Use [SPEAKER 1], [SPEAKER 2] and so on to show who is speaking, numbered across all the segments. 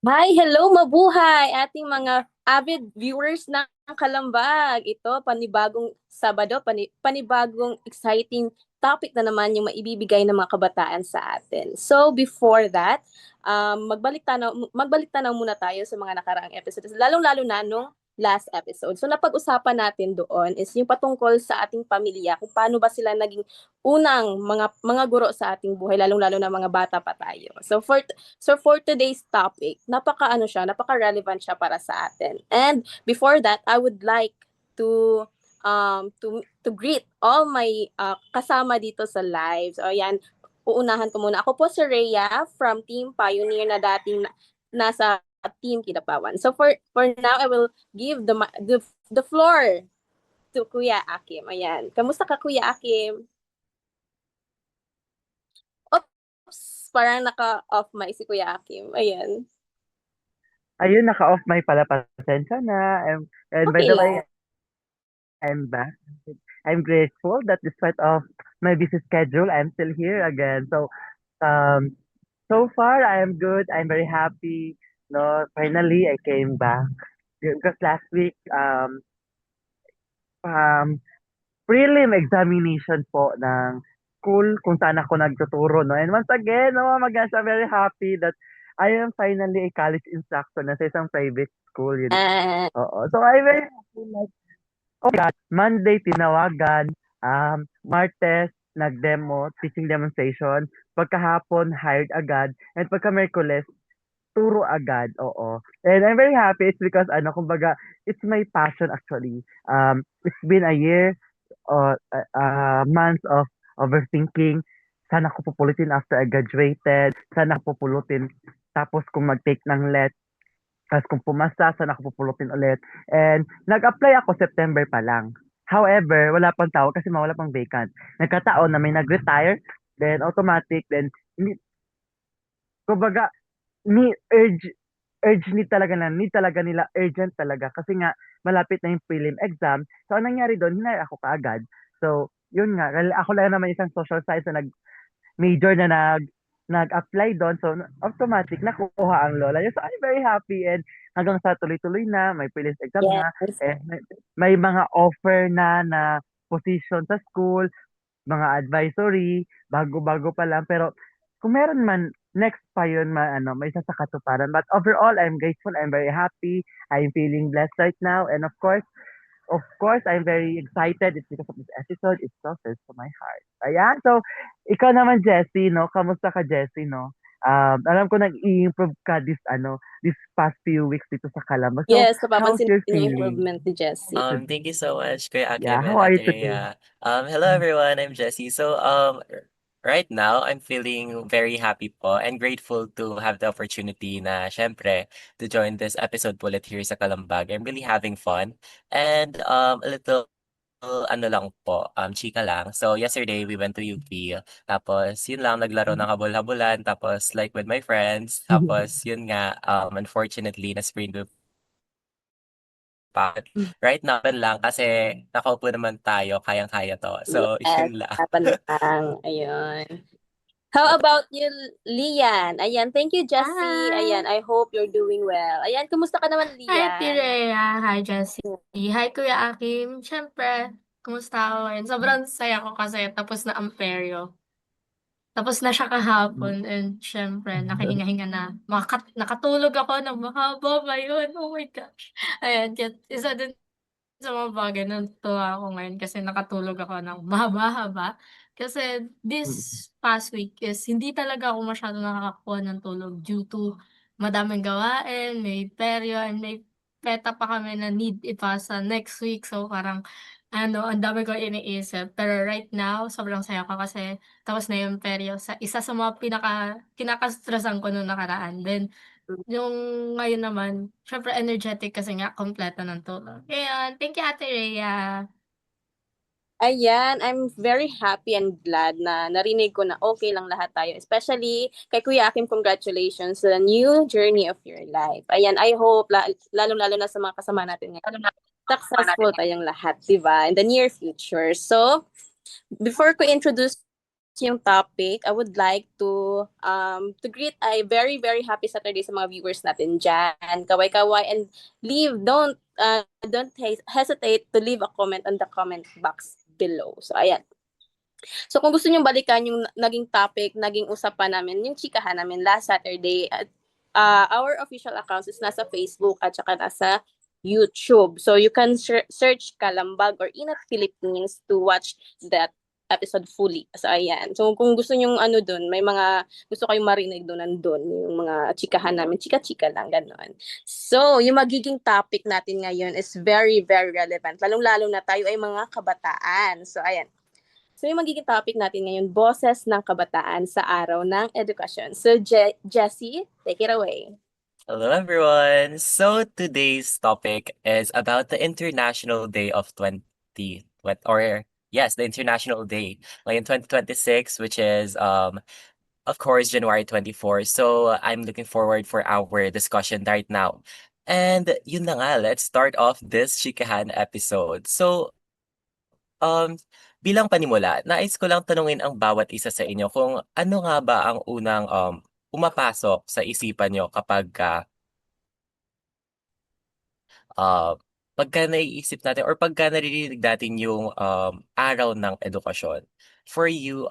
[SPEAKER 1] Hi, hello, mabuhay ating mga avid viewers ng Kalambag. Ito, panibagong Sabado, panibagong exciting topic na naman yung maibibigay ng mga kabataan sa atin. So, before that, magbalik tanaw muna tayo sa mga nakaraang episodes, lalong-lalo na nung last episode. So, napag-usapan natin doon is yung patungkol sa ating pamilya, kung paano ba sila naging unang mga guro sa ating buhay, lalong-lalo na mga bata pa tayo. So for today's topic, napaka-relevant siya para sa atin. And before that, I would like to to greet all my kasama dito sa live. So ayan, uunahan ko muna. Ako po si Rhea from Team Pioneer na dating nasa Team Kidapawan. So for now, I will give the floor to Kuya Akim. Ayan. Kamusta ka, Kuya Akim? Oops, parang naka-off mic si Kuya Akim. Ayan.
[SPEAKER 2] Ayun, naka-off mic pala, pasensya na. And by
[SPEAKER 1] Okay
[SPEAKER 2] the way,
[SPEAKER 1] lang.
[SPEAKER 2] I'm back. I'm grateful that despite of my busy schedule, I'm still here again. Um, so far I am good. I'm very happy. No, finally I came back because last week um prelim examination po ng school kung saan ako nagtuturo, no. And once again, oh my gosh, I'm very happy that I am finally a college instructor na sa isang private school, yun.
[SPEAKER 1] Ah,
[SPEAKER 2] Oo. So I'm very happy. Oh my God, Monday tinawagan, Martes nag-demo, teaching demonstration, pagkahapon hired agad, and pagka-Miyerkules turo agad, oo. And I'm very happy, it's because ano, kumbaga, it's my passion actually. It's been a year, months of overthinking. Sana ko pupulutin after I graduated, sana ko pupulutin tapos kung mag-take ng let, tapos kung pumasa, sana ako pupulutin ulit. And nag-apply ako September pa lang. However, wala pang tawag kasi mawala pang vacant. Nagkataon na may nag-retire, then automatic, then kumbaga, ni urge urge need talaga nila, urgent talaga kasi nga malapit na yung prelim exam. So anong nangyari doon, hinire ako kaagad. So, yun nga, ako lang naman isang social science na major na nag-apply doon. So, automatic nakuha ang lola niya. So, I'm very happy and hanggang sa tuloy-tuloy na, may prelims exam na,
[SPEAKER 1] yes.
[SPEAKER 2] eh, may mga offer na position sa school, mga advisory, bago-bago pa lang. Pero, kung meron man, next pa yun, may isa sa katuparan. But overall, I'm grateful, I'm very happy, I'm feeling blessed right now. And of course, I'm very excited. It's because of this episode. It's so close to my heart. Ayan. So, ikaw naman, Jessie, no? Kamusta ka, Jessie, no? Alam ko nag-i-improve ka this past few weeks dito sa Calamba. So,
[SPEAKER 1] Yes,
[SPEAKER 2] how's
[SPEAKER 1] napapansin
[SPEAKER 2] your
[SPEAKER 1] natin yung
[SPEAKER 2] feeling?
[SPEAKER 1] improvement ni Jessie.
[SPEAKER 3] Thank you so much, Kuya
[SPEAKER 2] Yeah,
[SPEAKER 3] Akim
[SPEAKER 2] how
[SPEAKER 3] and
[SPEAKER 2] are
[SPEAKER 3] Ate
[SPEAKER 2] you today?
[SPEAKER 3] Rhea. Hello everyone, I'm Jesse. Right now, I'm feeling very happy po and grateful to have the opportunity na, syempre, to join this episode po ulit here sa Kalambag. I'm really having fun and a little ano lang po, chika lang. So yesterday we went to UP, tapos yun lang naglaro ng habol-habulan, tapos like with my friends, tapos yun nga unfortunately na sprain ko pa. Right now lang kasi nakaupo naman tayo, kayang-kaya 'to. So
[SPEAKER 1] Yes,
[SPEAKER 3] yun lang.
[SPEAKER 1] tapan lang. Ayun. How about you, Lian? Ayan, thank you, Jessie.
[SPEAKER 4] Hi!
[SPEAKER 1] Ayan, I hope you're doing well. Ayan, kumusta ka naman,
[SPEAKER 4] Hi, Ate
[SPEAKER 1] Lian?
[SPEAKER 4] Rhea. Hi, Jessie. Hi, Kuya Akim. Siyempre, kumusta ako ngayon? Sobrang saya ko kasi tapos na ang peryo. Tapos na siya kahapon and siyempre nakahinga-hinga na. Nakatulog ako ng mahaba ba yun? Oh my gosh. Ayan, kaya isa din sa mga bagay na natutuwa ako ngayon kasi nakatulog ako ng mahaba-haba. Kasi this past week is hindi talaga ako masyadong nakakakuha ng tulog due to madaming gawain, may peryo, and may PETA pa kami na need ipasa next week. So parang ano, ang dami kong iniisip. Pero right now, sobrang saya ko kasi tapos na yung peryo. Isa sa mga kinaka-stressan ko nung nakaraan. Then yung ngayon naman, siyempre energetic kasi nga kumpleto ng tulog. Ayun, thank you Ate Rhea.
[SPEAKER 1] Ayan, I'm very happy and glad na narinig ko na okay lang lahat tayo. Especially kay Kuya Akim, congratulations sa new journey of your life. Ayan, I hope, lalong-lalo na sa mga kasama natin ngayon, successful tayong lahat, di ba? In the near future. So, before ko introduce yung topic, I would like to greet a very very happy Saturday sa mga viewers natin diyan. Kaway-kaway and don't hesitate to leave a comment on the comment box below. So ayan. So kung gusto niyo balikan yung naging topic, naging usapan namin, yung chikahan namin last Saturday at our official accounts is nasa Facebook at saka nasa YouTube. So you can search Kalambag or Inat Philippines to watch that episode fully. So ayan. So kung gusto niyo ano doon, may mga gusto kayong marinig doon nandun, yung mga chikahan namin, chika-chika lang ganoon. So, yung magiging topic natin ngayon is very very relevant. Lalong-lalo na tayo ay mga kabataan. So ayan. So yung magiging topic natin ngayon, boses ng kabataan sa araw ng edukasyon. So Jessie, take it away.
[SPEAKER 3] Hello, everyone. So today's topic is about the International Day of 2020, the International Day, like in 2026, which is of course, January 24. So I'm looking forward for our discussion right now. And yun na nga, let's start off this chikahan episode. So, um, bilang panimula, nais ko lang tanungin ang bawat isa sa inyo kung ano nga ba ang unang pumapasok sa isipan nyo ah, pagka naiisip natin or pagka naririnig natin yung araw ng edukasyon. For you,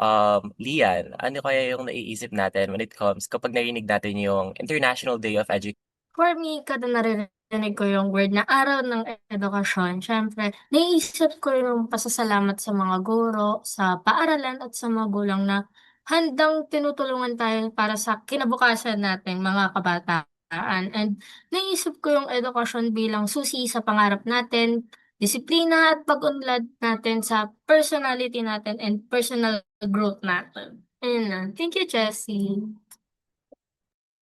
[SPEAKER 3] Lian, ano kaya yung naiisip natin when it comes kapag narinig natin yung International Day of Education?
[SPEAKER 4] For me, kada naririnig ko yung word na araw ng edukasyon, syempre, naiisip ko yung pasasalamat sa mga guro, sa paaralan at sa magulang na handang tinutulungan tayo para sa kinabukasan nating mga kabataan. And naiisip ko yung edukasyon bilang susi sa pangarap natin, disiplina at pag-unlad natin sa personality natin and personal growth natin. Ayun na. Thank you, Jessie.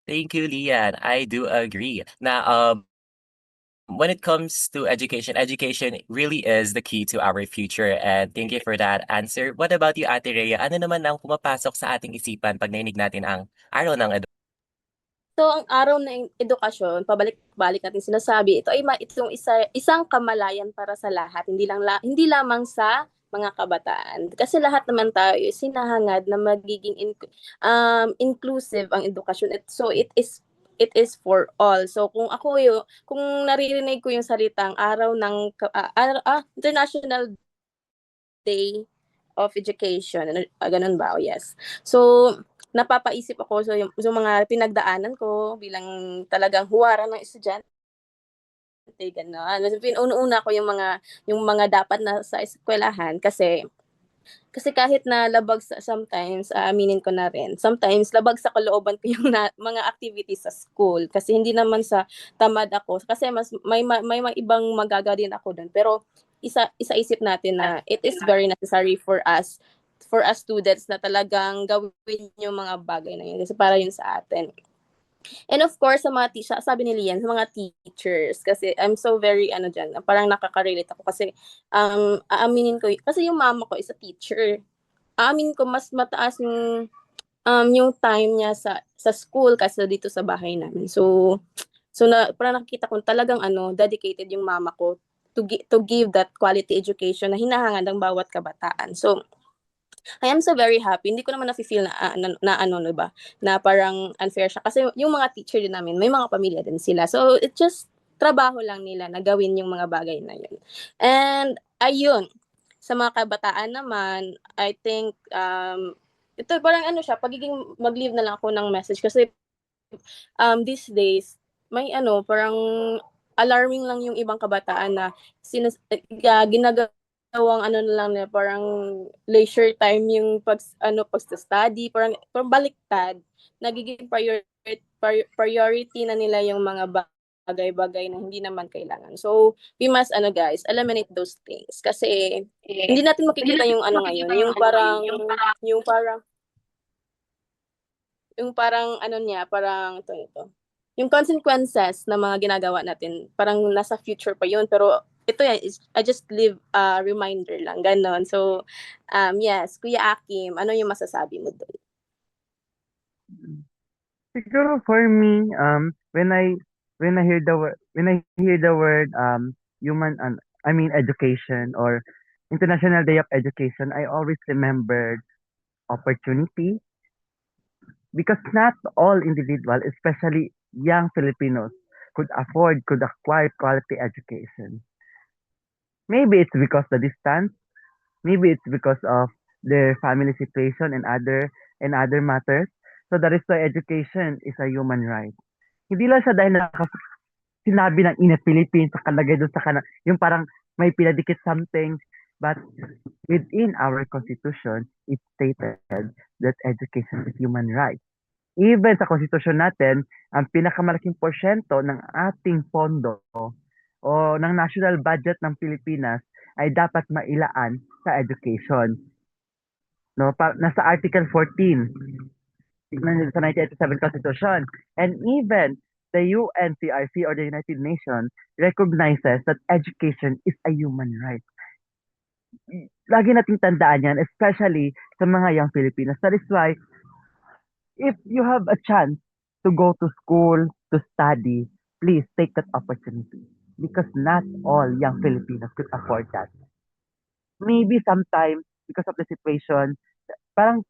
[SPEAKER 3] Thank you, Lian. I do agree na when it comes to education, education really is the key to our future. And thank you for that answer. What about you, Ate Rhea? Ano naman ang pumapasok sa ating isipan pag narinig natin ang araw ng
[SPEAKER 1] So ang araw ng edukasyon, pabalik-balik natin sinasabi, ito ay isang kamalayan para sa lahat, hindi lamang sa mga kabataan. Kasi lahat naman tayo is hinahangad na magiging inclusive ang edukasyon. So it is for all. So kung naririnig ko yung salitang araw ng International Day of Education, ganun ba? Oh, yes. So napapaisip ako yung mga pinagdaanan ko bilang talagang huwarang ng estudyante, gano'n. Una ko yung mga dapat na sa eskwelahan kasi kahit na labag sometimes, aminin ko na rin, sometimes labag sa kalooban ko yung mga activities sa school kasi hindi naman sa tamad ako kasi may ibang magagawa din ako doon, pero isa-isip natin na it is very necessary for us students na talagang gawin yung mga bagay na yun kasi para yun sa atin. And of course, sa mga sabi ni Lian, sa mga teachers, kasi I'm so very, dyan, parang nakaka-relate ako kasi, aaminin ko, kasi yung mama ko is a teacher. Aaminin ko, mas mataas yung time niya sa school kasi dito sa bahay namin. So parang nakikita ko talagang dedicated yung mama ko to give that quality education na hinahangad ng bawat kabataan. So, I am so very happy. Hindi ko naman nafe-feel na parang unfair siya. Kasi yung mga teacher din namin, may mga pamilya din sila. So, it just trabaho lang nila na gawin yung mga bagay na yun. And, ayun, sa mga kabataan naman, I think, ito parang pagiging mag-leave na lang ako ng message. Kasi, these days, may parang alarming lang yung ibang kabataan na ginagawang na lang na parang leisure time yung pagsa-study, parang baliktad. Nagiging priority na nila yung mga bagay-bagay na hindi naman kailangan. So, we must guys, eliminate those things kasi hindi natin makikita yung ngayon, yung parang parang ito. Yung consequences na mga ginagawa natin, parang nasa future pa yun. Pero ito yan, I just leave a reminder lang, ganon. So, yes, Kuya Akim, ano yung masasabi mo doon?
[SPEAKER 2] Siguro for me, when I hear the word education or International Day of Education, I always remember opportunity, because not all individuals, especially young Filipinos, could acquire quality education. Maybe it's because the distance, maybe it's because of their family situation and other matters. So that is why education is a human right. Hindi lang siya dahil sinabi ng Ina Philippines sa kalagay doon sa yung parang may pinadikit something, but within our constitution, it stated that education is human right. Even sa konstitusyon natin, ang pinakamalaking porsyento ng ating pondo o ng national budget ng Pilipinas ay dapat mailaan sa education. No, nasa Article 14 sa 1987 Constitution. And even the UNCRC or the United Nations recognizes that education is a human right. Lagi nating tandaan yan, especially sa mga young Filipinos. That is why, if you have a chance to go to school, to study, please take that opportunity. Because not all young Filipinos could afford that. Maybe sometimes, because of the situation, parang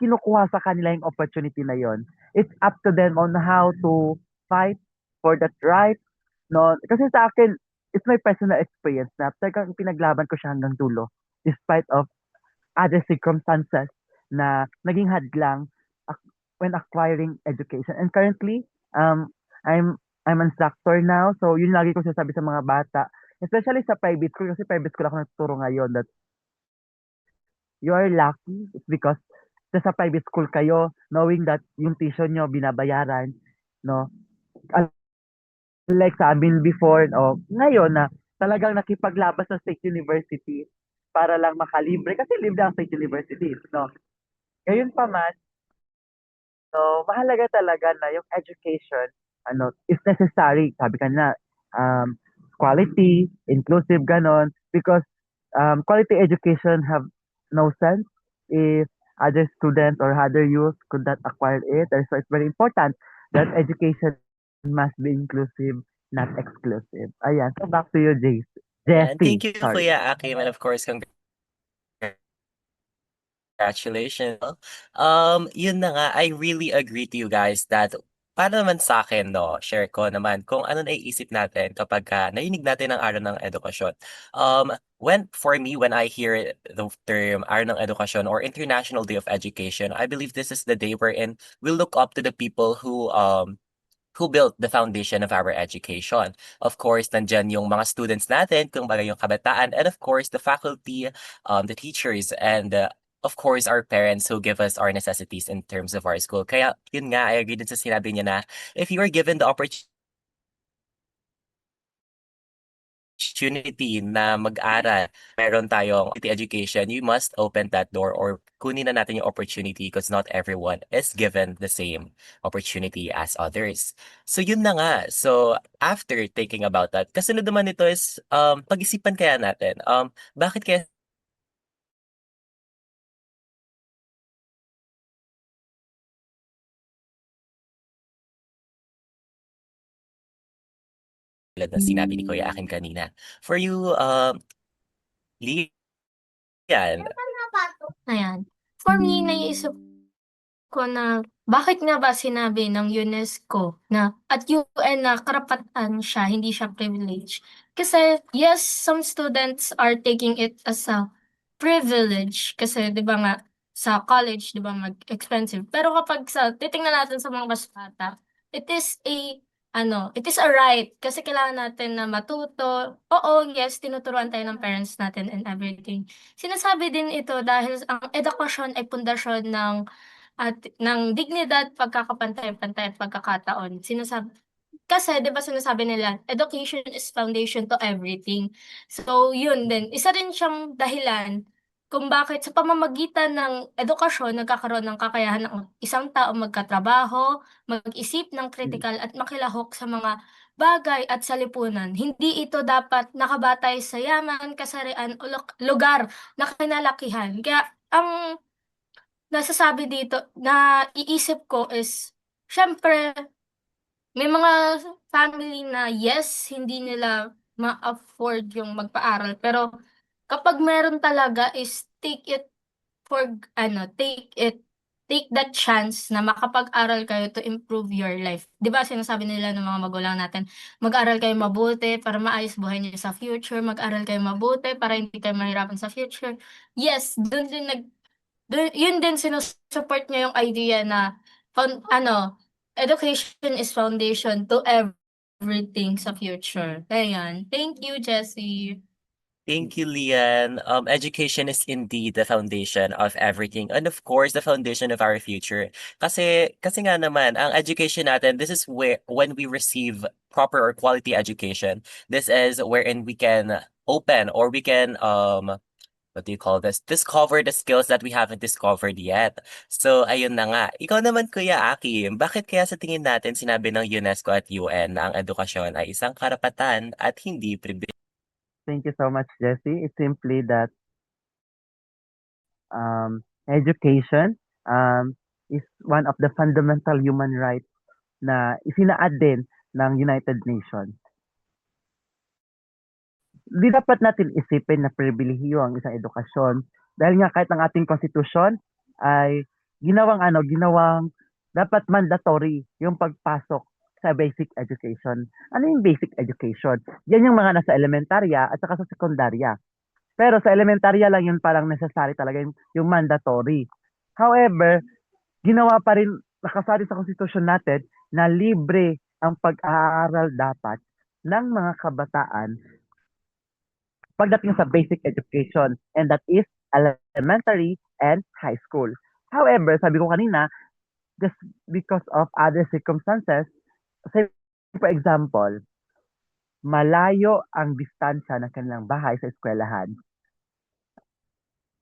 [SPEAKER 2] kinukuha sa kanila yung opportunity na yon. It's up to them on how to fight for that right. No, kasi sa akin, it's my personal experience na talagang pinaglaban ko siya hanggang dulo despite of other circumstances na naging hadlang when acquiring education. And currently, I'm an instructor now, so yun lagi ko sinasabi sa mga bata, especially sa private school, kasi private school ako nagtuturo ngayon, that you are lucky. It's because sa private school kayo, knowing that yung tuition nyo binabayaran, no? Unlike sa amin before, o ngayon na talagang nakipaglabas sa state university para lang makalibre, kasi libre ang state universities, no? Ngayon pa man, so mahalaga talaga na yung education, is necessary. Sabi ka na, quality, inclusive, ganon, because quality education have no sense if other students or other youth could not acquire it. That's why it's very important that education must be inclusive, not exclusive. Ayan. So back to you,
[SPEAKER 3] And
[SPEAKER 2] Jessie.
[SPEAKER 3] thank you,
[SPEAKER 2] Sorry.
[SPEAKER 3] Kuya Akim, and of course, congratulations. Yun na nga, I really agree to you guys that para naman sa akin, no, share ko naman kung ano naiisip natin kapag narinig natin ang araw ng edukasyon. For me, when I hear the term araw ng edukasyon or International Day of Education, I believe this is the day wherein we look up to the people who built the foundation of our education. Of course, nandyan yung mga students natin, kung baga yung kabataan, and of course, the faculty, the teachers, and of course, our parents who give us our necessities in terms of our school. Kaya, yun nga, I agree din sa sinabi niya na if you are given the opportunity na mag-aral, meron tayong quality education, you must open that door or kunin na natin yung opportunity because not everyone is given the same opportunity as others. So yun na nga. So after thinking about that, kasunod naman nito is pag-isipan kaya natin, bakit kaya tulad na sinabi ni Kuya Akin kanina? For you, Lian,
[SPEAKER 4] Ayan. For me, naiisip ko na bakit nga ba sinabi ng UNESCO na at UN na karapatan siya, hindi siya privilege. Kasi yes, some students are taking it as a privilege kasi 'di ba nga sa college 'di ba mag-expensive. Pero kapag titingnan natin sa mga mas bata, it is it is a right kasi kailangan natin na matuto. Oo, yes, tinuturuan tayo ng parents natin and everything. Sinasabi din ito dahil ang edukasyon ay pundasyon ng dignidad, pagkakapantay-pantay at pagkakataon. Kasi 'di ba sinasabi nila, education is foundation to everything. So yun din, isa rin siyang dahilan kung bakit sa pamamagitan ng edukasyon nagkakaroon ng kakayahan ng isang tao magkatrabaho, mag-isip ng kritikal at makilahok sa mga bagay at sa lipunan. Hindi ito dapat nakabatay sa yaman, kasarian o lugar na kinalakihan. Kaya ang nasasabi dito na iisip ko is, siyempre, may mga family na yes, hindi nila ma-afford yung magpaaral. Pero kapag meron talaga is take it take that chance na makapag-aral kayo to improve your life. 'Di ba sinasabi nila ng mga magulang natin, mag-aral kayo mabuti para maayos buhay niyo sa future, mag-aral kayo mabuti para hindi kayo mahirapan sa future. Yes, yun din sinusupport niya yung idea na education is foundation to everything sa future. Ayan. Thank you, Jessie.
[SPEAKER 3] Thank you, Lian. Education is indeed the foundation of everything, and of course, the foundation of our future. Kasi nga naman, ang education natin, this is where when we receive proper or quality education, this is wherein we can open or we can what do you call this? Discover the skills that we haven't discovered yet. So, ayun na nga. Ikaw naman, Kuya Akim, bakit kaya sa tingin natin sinabi ng UNESCO at UN na ang edukasyon ay isang karapatan at hindi pribilehyo?
[SPEAKER 2] Thank you so much, Jessie. It's simply that education is one of the fundamental human rights na isinaad din ng United Nations. Di dapat natin isipin na pribilehiyo ang isang edukasyon dahil nga kahit ang ating konstitusyon ay ginawang dapat mandatory yung pagpasok sa basic education. Ano yung basic education? Yan yung mga nasa elementarya at saka sa sekundarya. Pero sa elementarya lang yun parang necessary talaga yung mandatory. However, ginawa pa rin, nakasari sa konstitusyon natin na libre ang pag-aaral dapat ng mga kabataan pagdating sa basic education, and that is elementary and high school. However, sabi ko kanina, just because of other circumstances, say for example, malayo ang distansya ng kanilang bahay sa eskwelahan.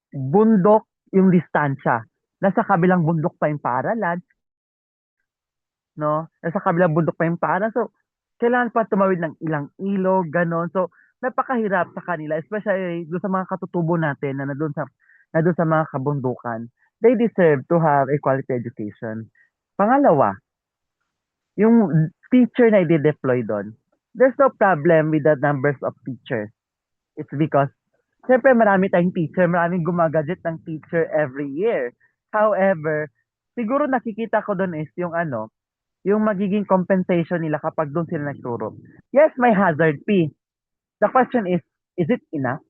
[SPEAKER 2] Bundok yung distansya. Nasa kabilang bundok pa yung paaralan, no? Nasa kabilang bundok pa yung paaralan. So, kailangan pa tumawid ng ilang ilog, ganon. So, napakahirap sa kanila, especially doon sa mga katutubo natin na nandun sa mga kabundukan. They deserve to have a quality education. Pangalawa, yung teacher na i-deploy doon, there's no problem with the numbers of teachers. It's because, siyempre marami tayong teacher, maraming gumagadget ng teacher every year. However, siguro nakikita ko doon is yung yung magiging compensation nila kapag doon sila nagturo. Yes, may hazard fee. The question is it enough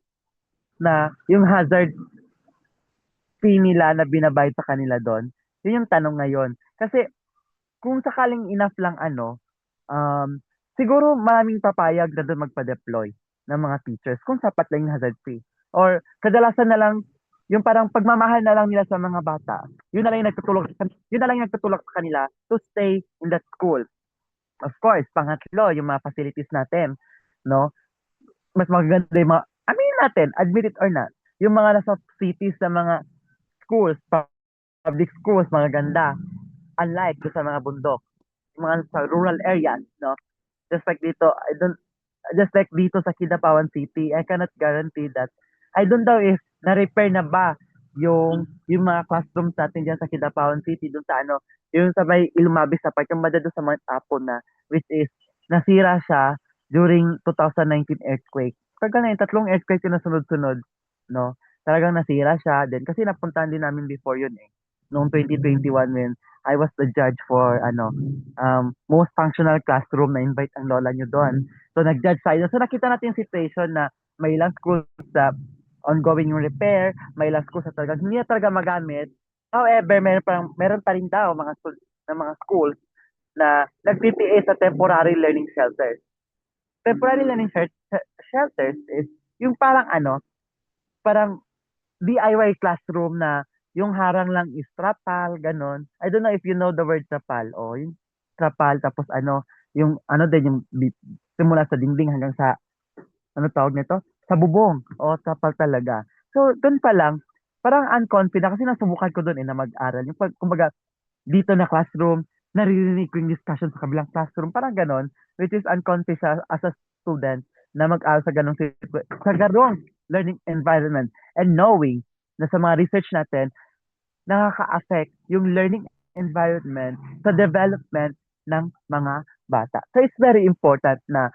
[SPEAKER 2] na yung hazard fee nila na binabayad sa kanila doon? Yun yung tanong ngayon. Kasi kung sakaling enough lang siguro maraming papayag na doon magpa-deploy ng mga teachers kung sapat lang yung hazard fee. Or kadalasan na lang yung parang pagmamahal na lang nila sa mga bata. Yun na lang yung nagtutulak sa kanila to stay in that school. Of course, pangatlo, yung mga facilities natin, no? Mas magaganda yung mga, aminin natin, admit it or not, yung mga nasa cities sa mga schools, public schools, mga ganda. Unlike sa mga bundok, mga sa rural areas, no? Just like dito sa Kidapawan City, I cannot guarantee that. I don't know if na-repair na ba yung mga classrooms natin diyan sa Kidapawan City, dun sa yung sa may Ilumabis sa part, yung madado sa Mount Apo na, which is nasira siya during 2019 earthquake. Pagka na yung 3 earthquake yung nasunod-sunod, no? Talagang nasira siya. Then, kasi napuntahan din namin before yun noong 2021 when I was the judge for most functional classroom, na invite ang lola nyo doon. So nag-judge tayo. So nakita natin yung situation na may ilang schools sa ongoing yung repair, may ilang schools na talagang hindi na talaga magamit. However, meron pa rin daw mga schools na nag-PPA sa temporary learning shelters. Temporary learning shelters is yung parang DIY classroom na yung harang lang is trapal, ganon. I don't know if you know the word trapal. O, yung trapal, tapos yung yung simula sa dingding hanggang sa, tawag nito? Sa bubong. O, trapal talaga. So, doon pa lang, parang unconfident, kasi nasubukan ko doon na mag-aral. Yung, kumbaga, dito na classroom, naririnig ko yung discussion sa kabilang classroom, parang ganon, which is unconfident as a student na mag-aral sa ganong learning environment, and knowing na sa mga research natin, nakaka-affect yung learning environment sa development ng mga bata. So it's very important na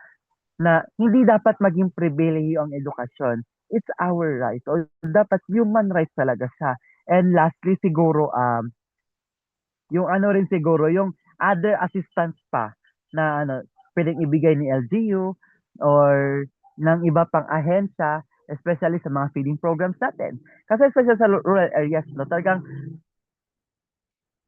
[SPEAKER 2] hindi dapat maging pribilehiyo ang edukasyon. It's our right. O dapat human rights talaga siya. And lastly siguro, yung ano rin siguro, yung other assistance pa na ano, pwedeng ibigay ni LGU or ng iba pang ahensya, especially sa mga feeding programs natin. Kasi especially sa rural areas, no, talagang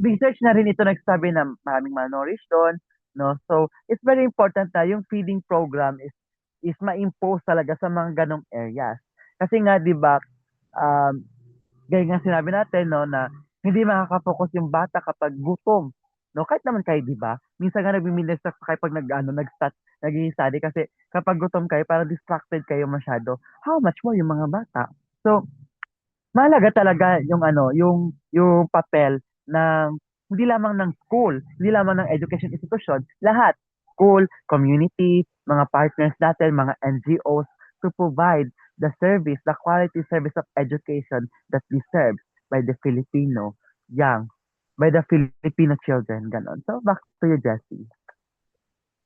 [SPEAKER 2] research na rin ito nagsabi na maraming malnourished doon, no? So, it's very important na yung feeding program is ma-impose talaga sa mga ganong areas. Kasi nga, di ba, um, gaya nga sinabi natin, no, na hindi makaka-focus yung bata kapag gutom. No, kahit naman kayo, di ba? Minsan nga nagmi-minister kayo pag naging study kasi kapag gutom kayo, parang distracted kayo masyado. How much more yung mga bata? So, mahalaga talaga yung ano, yung papel ng hindi lamang ng school, hindi lamang ng education institution, lahat, school, community, mga partners natin, mga NGOs to provide the service, the quality service of education that deserved by the Filipino young, by the Filipino children, ganon. So back to you, Jessie.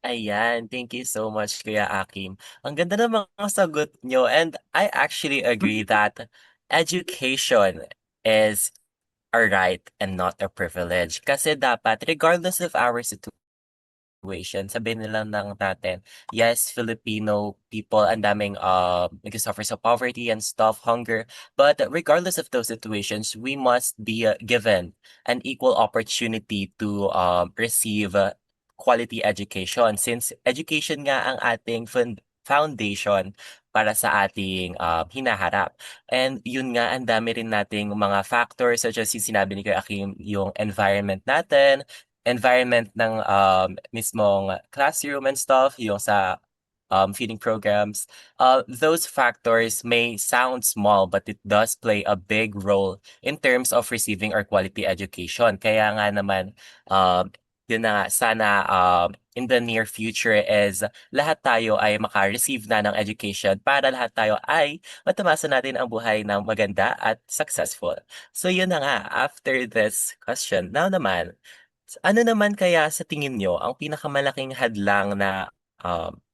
[SPEAKER 3] Ayan, thank you so much, Kuya Akim. Ang ganda ng mga sagot nyo, and I actually agree that education is a right and not a privilege. Kasi dapat, regardless of our situation, sabihin nila lang natin, yes, Filipino people, ang daming nag-suffer sa poverty and stuff, hunger. But regardless of those situations, we must be given an equal opportunity to receive quality education, since education nga ang ating foundation para sa ating hinaharap. And yun nga, ang dami rin nating mga factors such as yung sinabi ni Kuya Akim, yung environment natin, environment ng mismong classroom and stuff, yung sa feeding programs. Those factors may sound small, but it does play a big role in terms of receiving our quality education. Kaya nga naman, yun na nga, sana in the near future is lahat tayo ay maka-receive na ng education para lahat tayo ay matamasa natin ang buhay ng maganda at successful. So yun na nga, after this question, now naman, ano naman kaya sa tingin niyo ang pinakamalaking hadlang na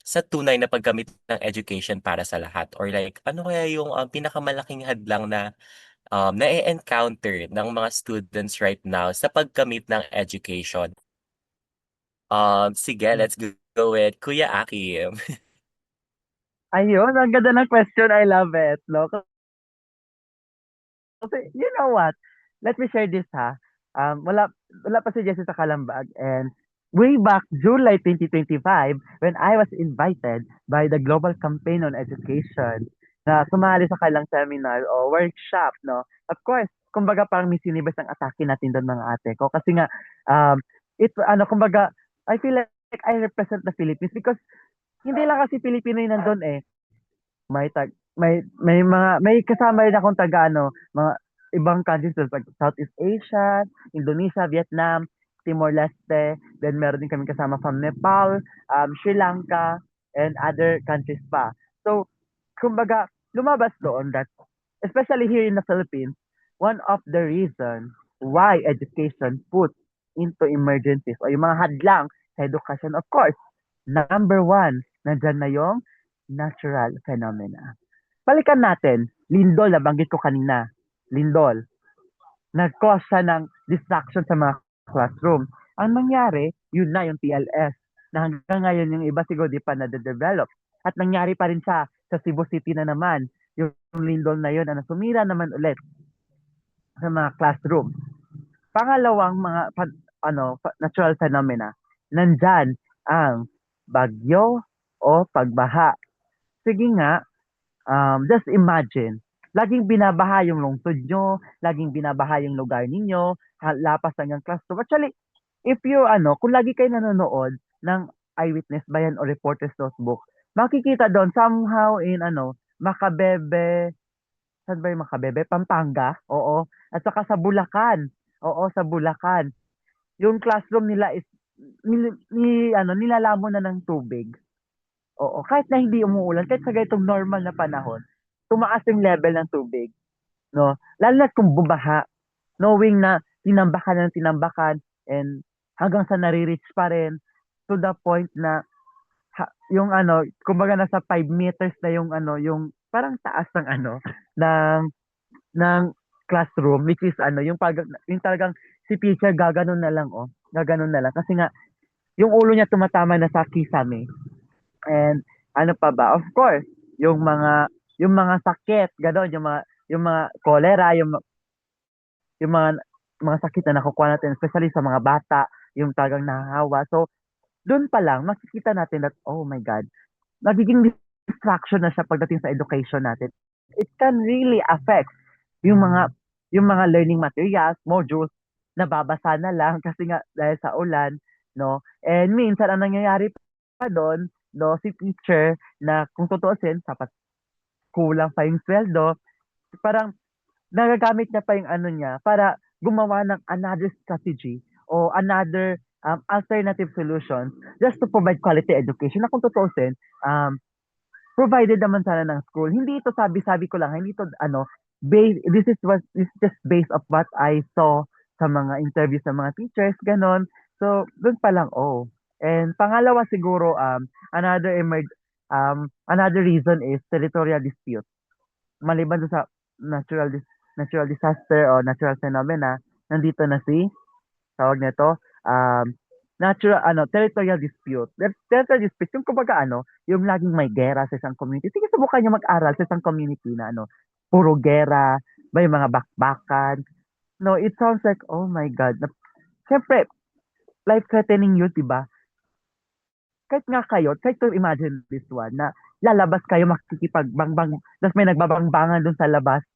[SPEAKER 3] sa tunay na paggamit ng education para sa lahat? Or like, ano kaya yung pinakamalaking hadlang na na-encounter ng mga students right now sa paggamit ng education? Sige, let's go with Kuya Akim.
[SPEAKER 2] Ayun, ang ganda ng question. I love it. No? Kasi, you know what? Let me share this ha. Wala pa si Jessie sa Kalambag, and way back July 2025 when I was invited by the Global Campaign on Education na sumali sa kailang seminar o workshop, no? Of course, kumbaga parang Miss Universe ang atake natin doon mga ate ko kasi nga um kumbaga I feel like I represent the Philippines because hindi lang kasi Pilipino yung nandun eh, may kasama rin akong taga mga ibang countries like Southeast Asia, Indonesia, Vietnam, Timor-Leste, then meron din kami kasama from Nepal, Sri Lanka, and other countries pa. So, kumbaga, lumabas doon that, especially here in the Philippines, one of the reasons why education put into emergencies o yung mga hadlang sa education, of course, number one, nandyan na yung natural phenomena. Balikan natin, lindol, nabanggit ko kanina, lindol. Nag-cause siya ng distraction sa mga classroom. Ang nangyari, yun na yung TLS, na hanggang ngayon yung iba siguro di pa na-develop. At nangyari pa rin siya sa Cebu City na naman, yung lindol na yun, na sumira naman ulit sa mga classroom. Pangalawang natural phenomena, nandyan ang bagyo o pagbaha. Sige nga, just imagine, laging binabaha yung lungsod nyo, laging binabaha yung lugar ninyo, lapas hanggang classroom. Actually, if you, kung lagi kayo nanonood ng Eyewitness Bayan o Reporter's Notebook, makikita doon somehow in, Macabebe, saan ba yung Macabebe? Pampanga, oo. At saka sa Bulacan, oo, sa Bulacan. Yung classroom nila is, nilalamon na ng tubig. Oo, kahit na hindi umuulan, kahit sa ganitong normal na panahon, tumaas yung level ng tubig, no? Lalo na kung bumaha, knowing na tinambakan ng tinambakan, and hanggang sa nare-reach pa rin, to the point na, yung kumbaga nasa 5 meters na yung yung parang taas ng ng classroom, which is yung talagang si teacher gaganon na lang, gaganon na lang. Kasi nga, yung ulo niya tumatama na sa kisame. And ano pa ba? Of course, yung mga yung mga sakit, gano'n, yung mga cholera, yung mga sakit na nakukuha natin, especially sa mga bata, yung talagang nahahawa. So, doon pa lang, makikita natin that, oh my God, nagiging distraction na siya pagdating sa education natin. It can really affect yung mga yung mga learning materials, modules, nababasa na lang kasi nga dahil sa ulan, no? And minsan ang nangyayari pa doon, no, si teacher na kung tutuusin, sapat kulang pa yung sweldo, parang nagagamit niya pa yung ano niya para gumawa ng another strategy o another alternative solutions just to provide quality education na kung tutuusin, provided naman sana ng school. Hindi ito sabi-sabi ko lang, hindi ito this is just based of what I saw sa mga interviews ng mga teachers, ganon. So, doon pa lang, And pangalawa siguro, another reason is territorial dispute. Maliban doon sa natural disaster o natural phenomena, nandito na si tawag nito, territorial dispute. Territorial dispute, yung kumbaga yung laging may gera sa isang community. Sige, subukan niyo mag-aral sa isang community na puro gera, may mga bakbakan. No, it sounds like, oh my God. Siyempre, life-threatening yun, diba? Kahit nga kayo, try to imagine this one, na lalabas kayo, makikipagbangbang, tapos may nagbabangbangan dun sa labas.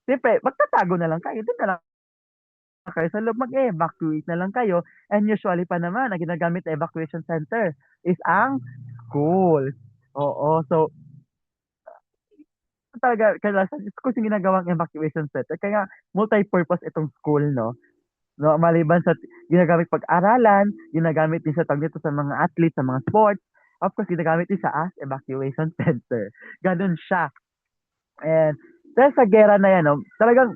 [SPEAKER 2] Siyempre, magtatago na lang kayo. Doon na lang kayo sa loob, mag-evacuate na lang kayo. And usually pa naman, ang ginagamit na evacuation center is ang school. Oo, so talaga, kadalasan school yung ginagawang evacuation center. Kaya nga, multi-purpose itong school, no? No, maliban sa ginagamit pag-aralan, ginagamit din sa tawag dito sa mga athletes, sa mga sports. Of course, ginagamit din sa as evacuation center. Ganun siya. And dahil sa gera na yan, no, talagang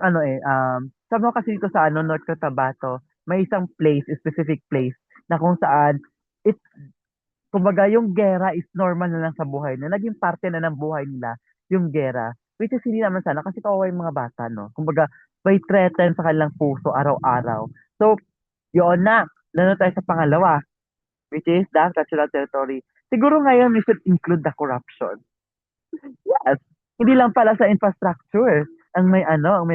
[SPEAKER 2] sabi mo kasi dito sa North Cotabato, may isang place, specific place, na kung saan, it, kumbaga yung gera is normal na lang sa buhay na naging parte na ng buhay nila, yung gera. Which is hindi naman sana, kasi kawawa yung mga bata, no? Kumbaga, may threaten sa kanilang puso araw-araw. So, yun na. Lalo tayo sa pangalawa, which is the cultural territory. Siguro ngayon, we should include the corruption. Yes. Hindi lang pala sa infrastructure ang may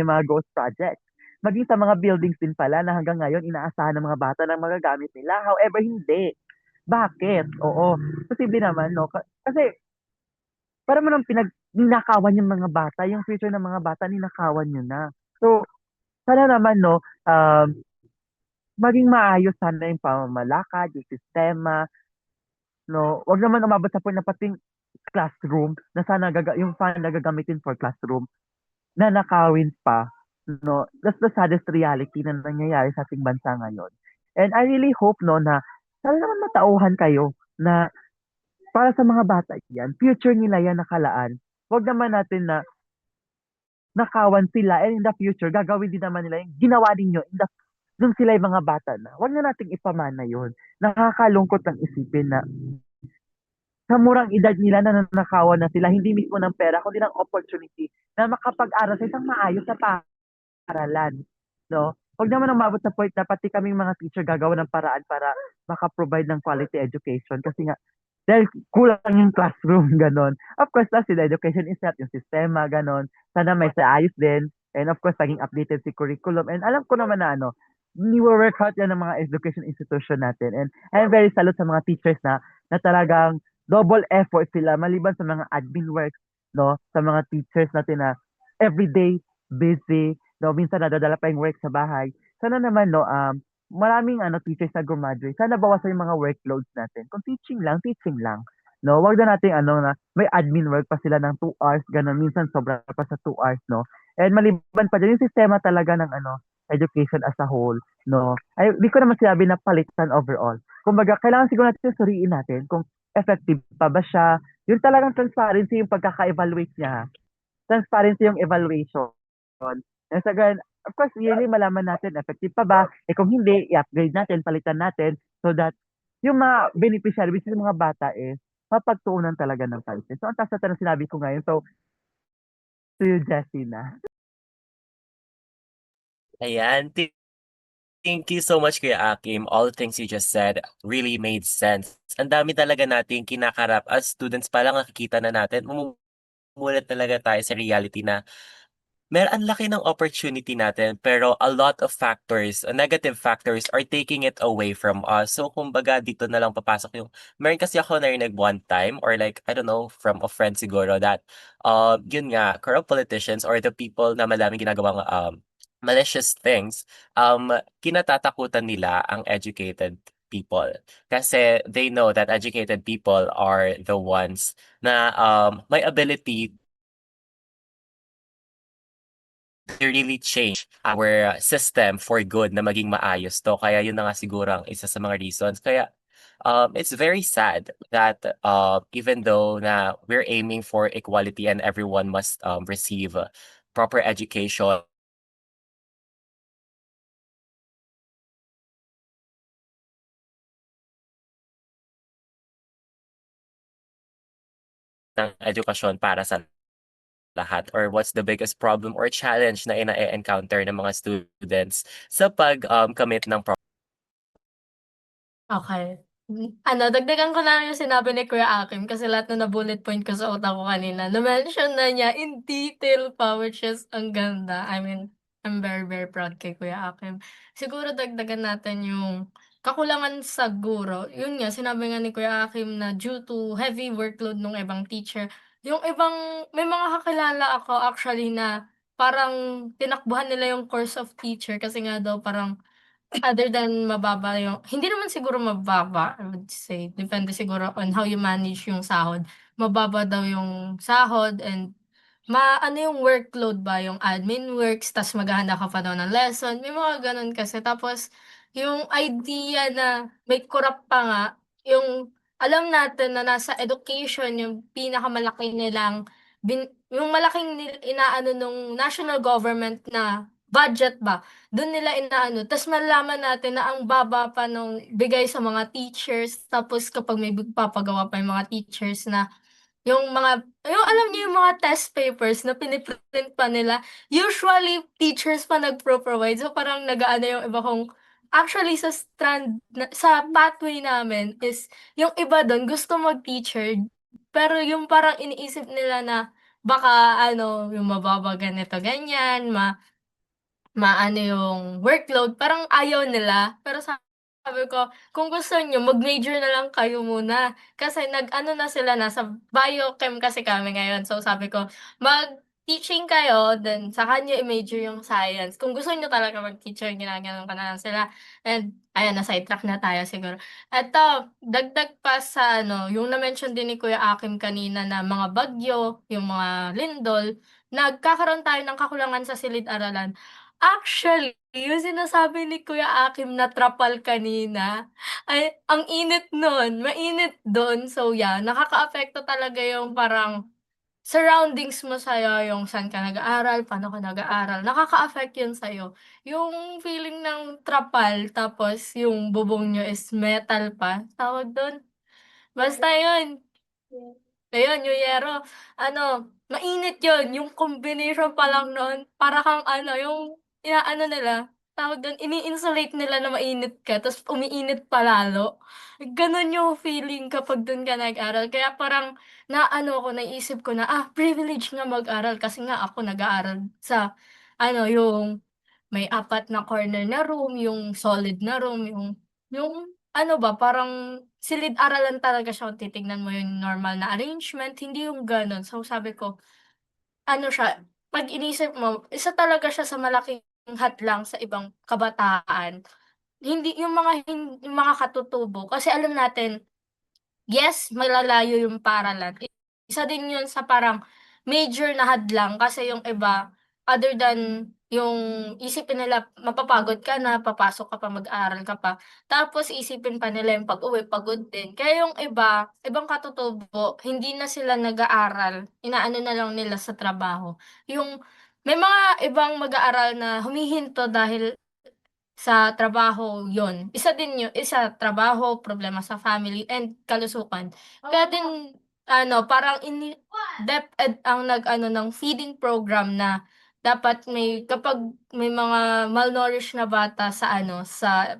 [SPEAKER 2] mga ghost project. Maging sa mga buildings din pala na hanggang ngayon inaasahan ng mga bata ng magagamit nila. However, hindi. Bakit? Oo. Posible naman, no? Kasi, para mo nang ninakawan yung mga bata, yung future ng mga bata, ninakawan nyo na. So, sana naman, no, maging maayos sana yung pamamalakad, yung sistema, no? Wag naman umabot sa point na pating classroom na sana yung fund na gagamitin for classroom na nakawin pa, no? That's the saddest reality na nangyayari sa ating bansa ngayon. And I really hope, no, na sana naman matauhan kayo na para sa mga bata yan, future nila yan nakalaan. Huwag naman natin na nakawan sila and in the future, gagawin din naman nila yung ginawa ninyo nung sila yung mga bata na. Huwag na nating ipamana yun. Nakakalungkot ang isipin na sa murang edad nila na nanakawan na sila, hindi mismo ng pera, kundi ng opportunity na makapag-aral sa isang maayos na paaralan. No? Huwag naman umabot sa point na pati kaming mga teacher gagawa ng paraan para makaprovide ng quality education. Kasi nga, dahil kulang yung classroom, ganon. Of course, that's the education is not yung sistema, ganon. Sana may saayos din. And of course, naging updated si curriculum. And alam ko naman na ni-work out yan ng mga education institution natin. And I'm very salute sa mga teachers na talagang double effort sila maliban sa mga admin works, no? Sa mga teachers natin na everyday busy, no? Minsan nadadala pa yung work sa bahay. Sana naman, no, maraming teachers na graduate. Sana bawasan yung mga workloads natin. Kung teaching lang, teaching lang. No, wag na natin na may admin work pa sila ng 2 hours, ganun. Minsan sobra pa sa 2 hours, no? And maliban pa dyan, yung sistema talaga ng education as a whole, no? Ay, di ko naman sinabi na palitan overall. Kumbaga, kailangan siguro natin suriin natin kung effective pa ba siya. Yung talagang transparency yung pagkaka-evaluate niya. Transparency yung evaluation. And sa ganun, of course, yearly malaman natin effective pa ba. Kung hindi, i-upgrade natin, palitan natin so that yung mga beneficiary, which is mga bata mapagtuunan talaga ng pansin. So, ang taas na sinabi ko ngayon. So, to you, Jessie na.
[SPEAKER 3] Ayan, thank you so much, Kuya Akim. All the things you just said really made sense. Ang dami talaga nating kinakarap as students pa lang nakikita na natin, mamumulat talaga tayo sa reality na ang laki ng opportunity natin pero a lot of factors, negative factors are taking it away from us. So kumbaga dito na lang papasok yung meron kasi ako narinig one time or like I don't know from a friend siguro that yun nga corrupt politicians or the people na maraming ginagawang malicious things kinatatakutan nila ang educated people kasi they know that educated people are the ones na may ability to really change our system for good na maging maayos 'to. Kaya yun na nga siguro ang isa sa mga reasons. Kaya, it's very sad that, even though na we're aiming for equality and everyone must, receive proper education ng edukasyon para sa lahat or what's the biggest problem or challenge na encounter ng mga students sa commit ng
[SPEAKER 4] Okay. Dagdagan ko lang yung sinabi ni Kuya Akim kasi lahat na na-bullet point ko sa utak ko kanina, na-mention na niya in detail pa, which is ang ganda. I mean, I'm very, very proud kay Kuya Akim. Siguro dagdagan natin yung kakulangan sa guro. Yun nga, sinabi nga ni Kuya Akim na due to heavy workload nung ibang teacher, yung ibang, may mga kakilala ako actually na parang tinakbuhan nila yung course of teacher kasi nga daw parang other than mababa yung hindi naman siguro mababa, I would say, depende siguro on how you manage yung sahod. Mababa daw yung sahod and ano yung workload ba, yung admin works ta's maghahanda ka pa daw ng lesson, may mga gano'n kasi. Tapos yung idea na may corrupt pa nga, yung alam natin na nasa education yung pinakamalaki nilang yung malaking inaano nung national government na budget ba, dun nila inaano ta's malalaman natin na ang baba pa nung bigay sa mga teachers tapos kapag may papagawa pa yung mga teachers na yung alam niyo yung mga test papers na pini-print pa nila, usually teachers pa nagpo-provide. So, parang nag-aano yung iba kong actually sa strand na sa pathway namin is yung iba dun gusto mag-teacher, pero yung parang iniisip nila na baka ano, yung mababa ganito, ganyan, maano yung workload, parang ayaw nila. Pero sabi ko, kung gusto niyo mag-major na lang kayo muna. Kasi nag-ano na sila, nasa biochem kasi kami ngayon. So sabi ko, mag-teaching kayo, then saka niyo i-major yung science. Kung gusto niyo talaga mag-teacher, ginaganon ko na lang sila. And ayan, na-sidetrack na tayo siguro. Eto, dagdag pa sa ano, yung na-mention din ni Kuya Akim kanina na mga bagyo, yung mga lindol, nagkakaroon tayo ng kakulangan sa silid-aralan. Actually, yung sinasabi ni Kuya Akim na trapal kanina, ay ang init nun, mainit dun. So yeah, nakakaapekto talaga yung parang surroundings mo sa'yo, yung saan ka nag-aaral, paano ka nag-aaral, nakaka-affect yun sa'yo. Yung feeling ng trapal tapos yung bubong niyo is metal pa, tawag dun? Basta yun. Ayun, yung yero, ano, mainit yun, yung combination pa lang nun, para kang ano, yung inaano nila, tawag dun, ini-insulate nila na mainit ka, ta's umiinit pa lalo. Gano'n yung feeling kapag dun ka nag-aral. Kaya parang naano ko, naisip ko na, privilege nga mag-aral kasi nga ako nag-aaral sa ano, yung may apat na corner na room, yung solid na room, yung ano ba, parang silid-aralan talaga siya kung titignan mo yung normal na arrangement, hindi yung gano'n. So, sabi ko, ano siya, 'pag inisip mo, isa talaga siya sa malaking hadlang sa ibang kabataan. Hindi yung mga katutubo kasi alam natin, yes, malalayo yung paaralan. Isa din yun sa parang major na hadlang kasi yung iba, other than yung isipin nila mapapagod ka na, papasok ka pa, mag-aaral ka pa, tapos isipin pa nila yung pag-uwi pagod din. Kaya yung iba, ibang katutubo, hindi na sila nag-aaral, inaano na lang nila sa trabaho. Yung may mga ibang mag-aaral na humihinto dahil sa trabaho yon, isa trabaho, problema sa family and kalusukan. Kaya din ano parang DepEd ang nag-ano ng feeding program na dapat kapag may mga malnourished na bata sa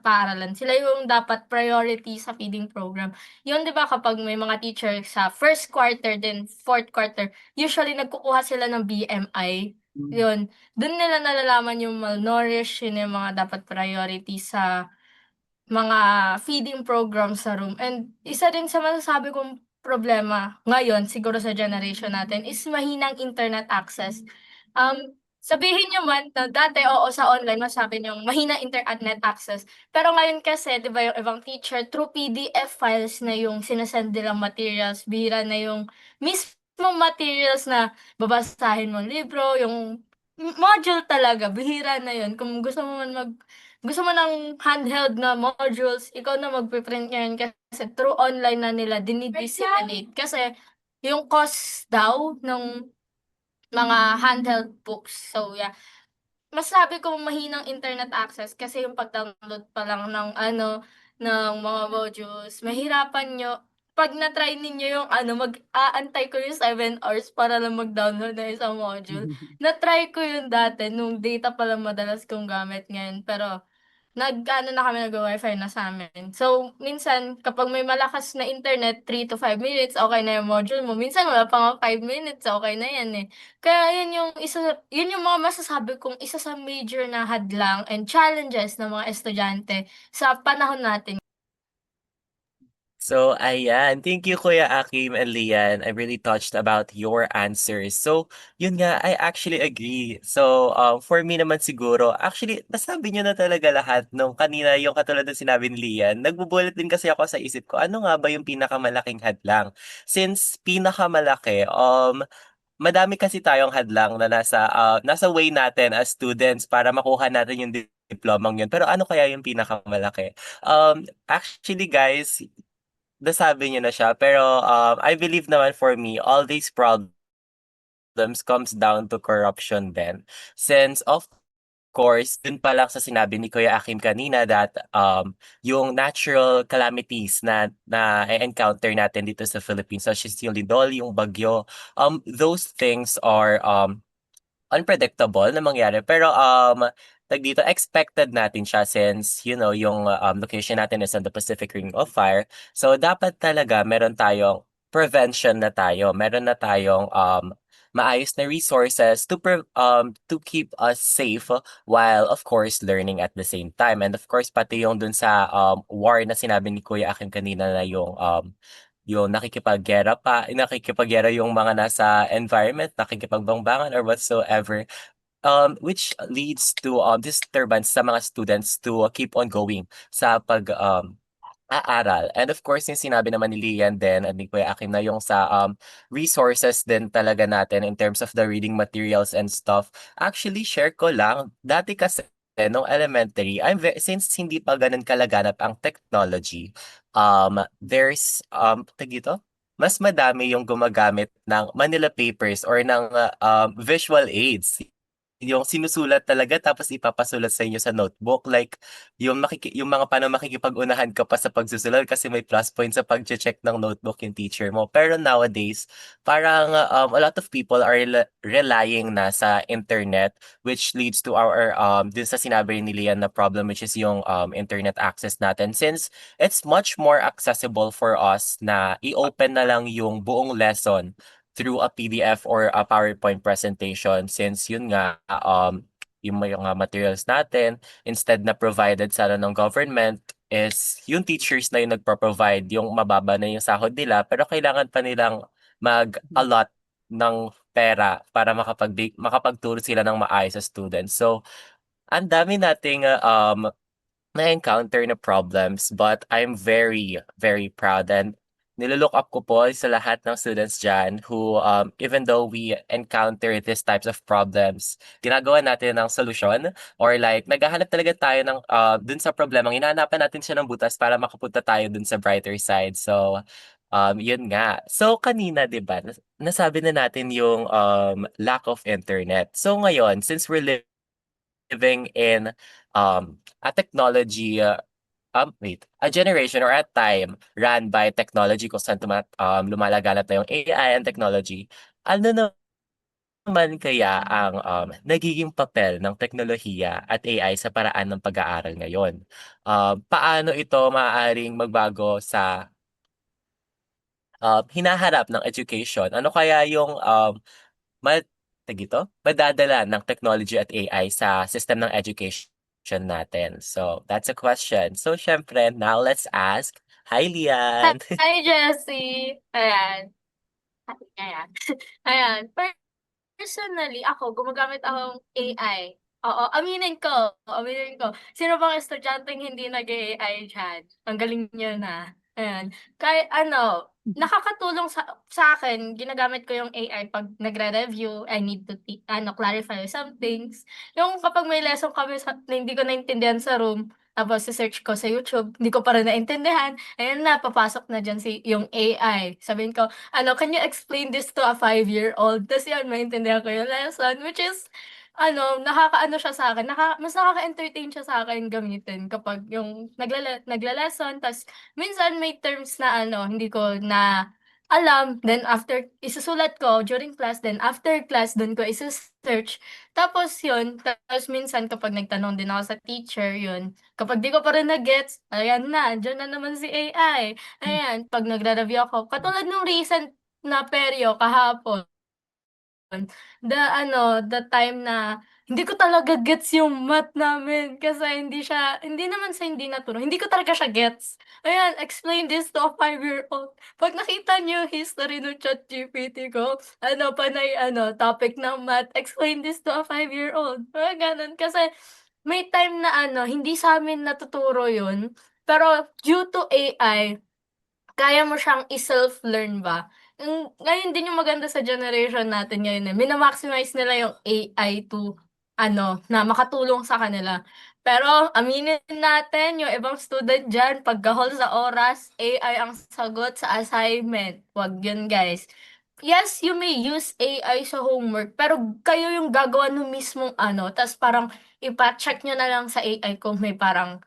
[SPEAKER 4] paaralan, sila yung dapat priority sa feeding program. Yun, 'di ba, kapag may mga teacher sa first quarter then fourth quarter, usually nagkukuha sila ng BMI. Yun, dun nila nalalaman yung malnourished, yun yung mga dapat priority sa mga feeding program sa room. And isa din sa masasabi kong problema ngayon siguro sa generation natin is mahinang internet access. Sabihin niyo man na dati, oo, sa online masabi niyong mahinang internet access. Pero ngayon kasi, 'di ba, yung ibang teacher through PDF files na yung sinasend nilang materials, bihira na yung mismong materials na babasahin mong libro, yung module talaga, bihira na yun. Kung gusto mo ng handheld na modules, ikaw na magpe-print ngayon kasi through online na nila dini-disseminate. Kasi yung cost daw ng mga handheld books. So yeah, masabi ko mahinang internet access kasi yung pag-download pa lang ng mga modules, mahirapan nyo. Pag na-try ninyo yung mag-aantay ko yung 7 hours para lang mag-download ng isang module. Na-try ko yun dati, nung data pa lang madalas kong gamit ngayon. Pero na kami, nag-wi-fi na sa'min. So, minsan kapag may malakas na internet, 3 to 5 minutes, okey na yung module mo. Minsan wala pa nga 5 minutes, okey na yan, eh. Kaya yun yung mga masasabi kong isa sa major na hadlang and challenges ng mga estudyante sa panahon natin.
[SPEAKER 3] So, ayan. Thank you, Kuya Akim and Lian. I'm really touched about your answers. So, yun nga, I actually agree. So, for me naman siguro, actually, nasabi niyo na talaga lahat nung kanina, yung katulad ng sinabi ni Lian. Nagbubulat din kasi ako sa isip ko, ano nga ba yung pinakamalaking hadlang? Since pinakamalaki, madami kasi tayong hadlang na nasa way natin as students para makuha natin yung diplomang yun. Pero ano kaya yung pinakamalaki? Actually, guys, nasabi niyo na siya, pero I believe naman for me, all these problems comes down to corruption then. Since of course, dun pa lang sa sinabi ni Kuya Akim kanina that yung natural calamities na encounter natin dito sa Philippines, such as yung lindol, yung bagyo, those things are unpredictable na mangyari. Pero, tawag dito, expected natin siya since, yung location natin is on the Pacific Ring of Fire. So, dapat talaga meron tayong prevention na tayo. Meron na tayong maayos na resources to keep us safe while, of course, learning at the same time. And of course, pati yung dun sa war na sinabi ni Kuya Akin kanina na yung nakikipaggera yung mga nasa environment, nakikipagbangbangan or whatsoever, which leads to disturbance sa mga students to keep on going sa aaral. And of course, yung sinabi naman ni Lian din at ni Kuya Akim na yung sa resources din talaga natin in terms of the reading materials and stuff. Actually, share ko lang, dati kasi nung elementary, since hindi pa ganun kalaganap ang technology, there's, tag dito, mas madami yung gumagamit ng Manila papers or ng visual aids. Yung sinusulat talaga tapos ipapasulat sa inyo sa notebook. Like, yung mga paano makikipag-unahan ka pa sa pagsusulat kasi may plus point sa pag-check ng notebook yung teacher mo. Pero nowadays, parang a lot of people are relying na sa internet, which leads to our, dun sa sinabi ni Lian na problem, which is yung internet access natin. Since it's much more accessible for us na i-open na lang yung buong lesson through a PDF or a PowerPoint presentation, since yun nga, yung mga materials natin, instead na provided sana ng government, is yung teachers na yung nagpo-provide, yung mababa na yung sahod nila, pero kailangan pa nilang mag-allot ng pera para makapagturo sila ng maayos sa students. So, ang dami nating na-encounter na problems, but I'm very, very proud and nilolook up ko po sa lahat ng students dyan who, even though we encounter these types of problems, ginagawa natin ng solusyon or like, naghahanap talaga tayo ng, dun sa problemang, hinahanapan natin siya ng butas para makapunta tayo dun sa brighter side. So, yun nga. So, kanina, di ba, nasabi na natin yung lack of internet. So, ngayon, since we're living in a technology, a generation or a time run by technology kung saan lumalaganap na yung AI and technology. Ano naman kaya ang nagiging papel ng teknolohiya at AI sa paraan ng pag-aaral ngayon? Paano ito maaaring magbago sa hinaharap ng education? Ano kaya yung ma tawag dito? Madadala ng technology at AI sa system ng education natin? So, that's a question. So, syempre, now let's ask. Hi, Lian!
[SPEAKER 4] Hi, Jessie! Ayan. Ayan. Ayan. Personally, ako, gumagamit akong AI. Oo, aminin ko. Sino bang estudyanteng hindi nag-a-AI diyan? Ang galing niyo na. Ayan. Kahit ano, nakakatulong sa akin, ginagamit ko yung AI pag nagre-review, I need to clarify some things. Yung kapag may lesson kami na hindi ko naintindihan sa room, tapos search ko sa YouTube, hindi ko pa rin naintindihan, ayan na, papasok na dyan yung AI. Sabihin ko, can you explain this to a 5-year-old? Tas yun, maintindihan ko yung lesson, which is, nakakaano siya sa akin, mas nakaka-entertain siya sa akin gamitin kapag yung nagla-lesson, tas minsan may terms na hindi ko na alam, then after, isusulat ko during class, then after class, dun ko search. Tapos yun, tapos minsan kapag nagtanong din ako sa teacher, yun, kapag di ko pa rin na-gets, ayan na, dyan na naman si AI. Ayan, 'pag nagre-review ako, katulad nung recent na peryo kahapon, the time na hindi ko talaga gets yung math namin kasi hindi naman sa hindi naturo, hindi ko talaga siya gets. Ayan, explain this to a 5-year-old. 'Pag nakita niyo yung history nung ChatGPT ko, panay topic ng math, explain this to a 5-year-old. Mga gano'n. Kasi may time na hindi sa'min natuturo yun, pero due to AI, kaya mo siyang i-self-learn ba. Ngayon din yung maganda sa generation natin ngayon, eh, mina-maximize nila yung AI to na makatulong sa kanila. Pero aminin natin yung ibang student diyan pagkahol sa oras, AI ang sagot sa assignment. 'Wag yun, guys. Yes, you may use AI sa homework, pero kayo yung gagawa nung mismong ta's parang ipa-check niyo na lang sa AI kung may parang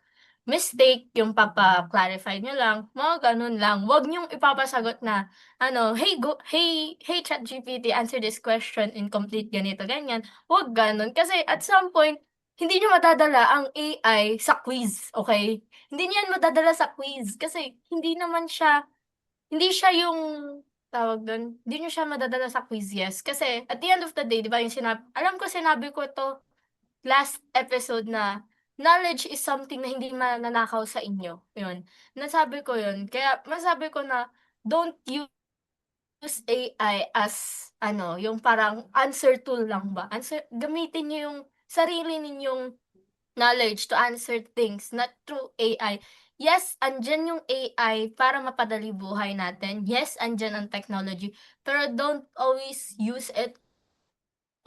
[SPEAKER 4] mistake, yung papa-clarify niyo lang, mga gano'n lang. Huwag niyong ipapasagot na "Hey ChatGPT, answer this question in complete ganito, ganyan." Huwag gano'n. Kasi at some point, hindi niyo madadala ang AI sa quiz, okey? Hindi niyo yan madadala sa quiz kasi hindi siya yung tawag dun, hindi niyo siya madadala sa quiz, yes. Kasi at the end of the day, 'di ba, yung alam ko sinabi ko 'to last episode na knowledge is something na hindi mananakaw sa inyo, yun. Nasabi ko yun, kaya masabi ko na don't use AI as yung parang answer tool lang ba, gamitin niyo yung sarili ninyong knowledge to answer things, not through AI. Yes, andiyan yung AI para mapadali buhay natin. Yes, andiyan ang technology, pero don't always use it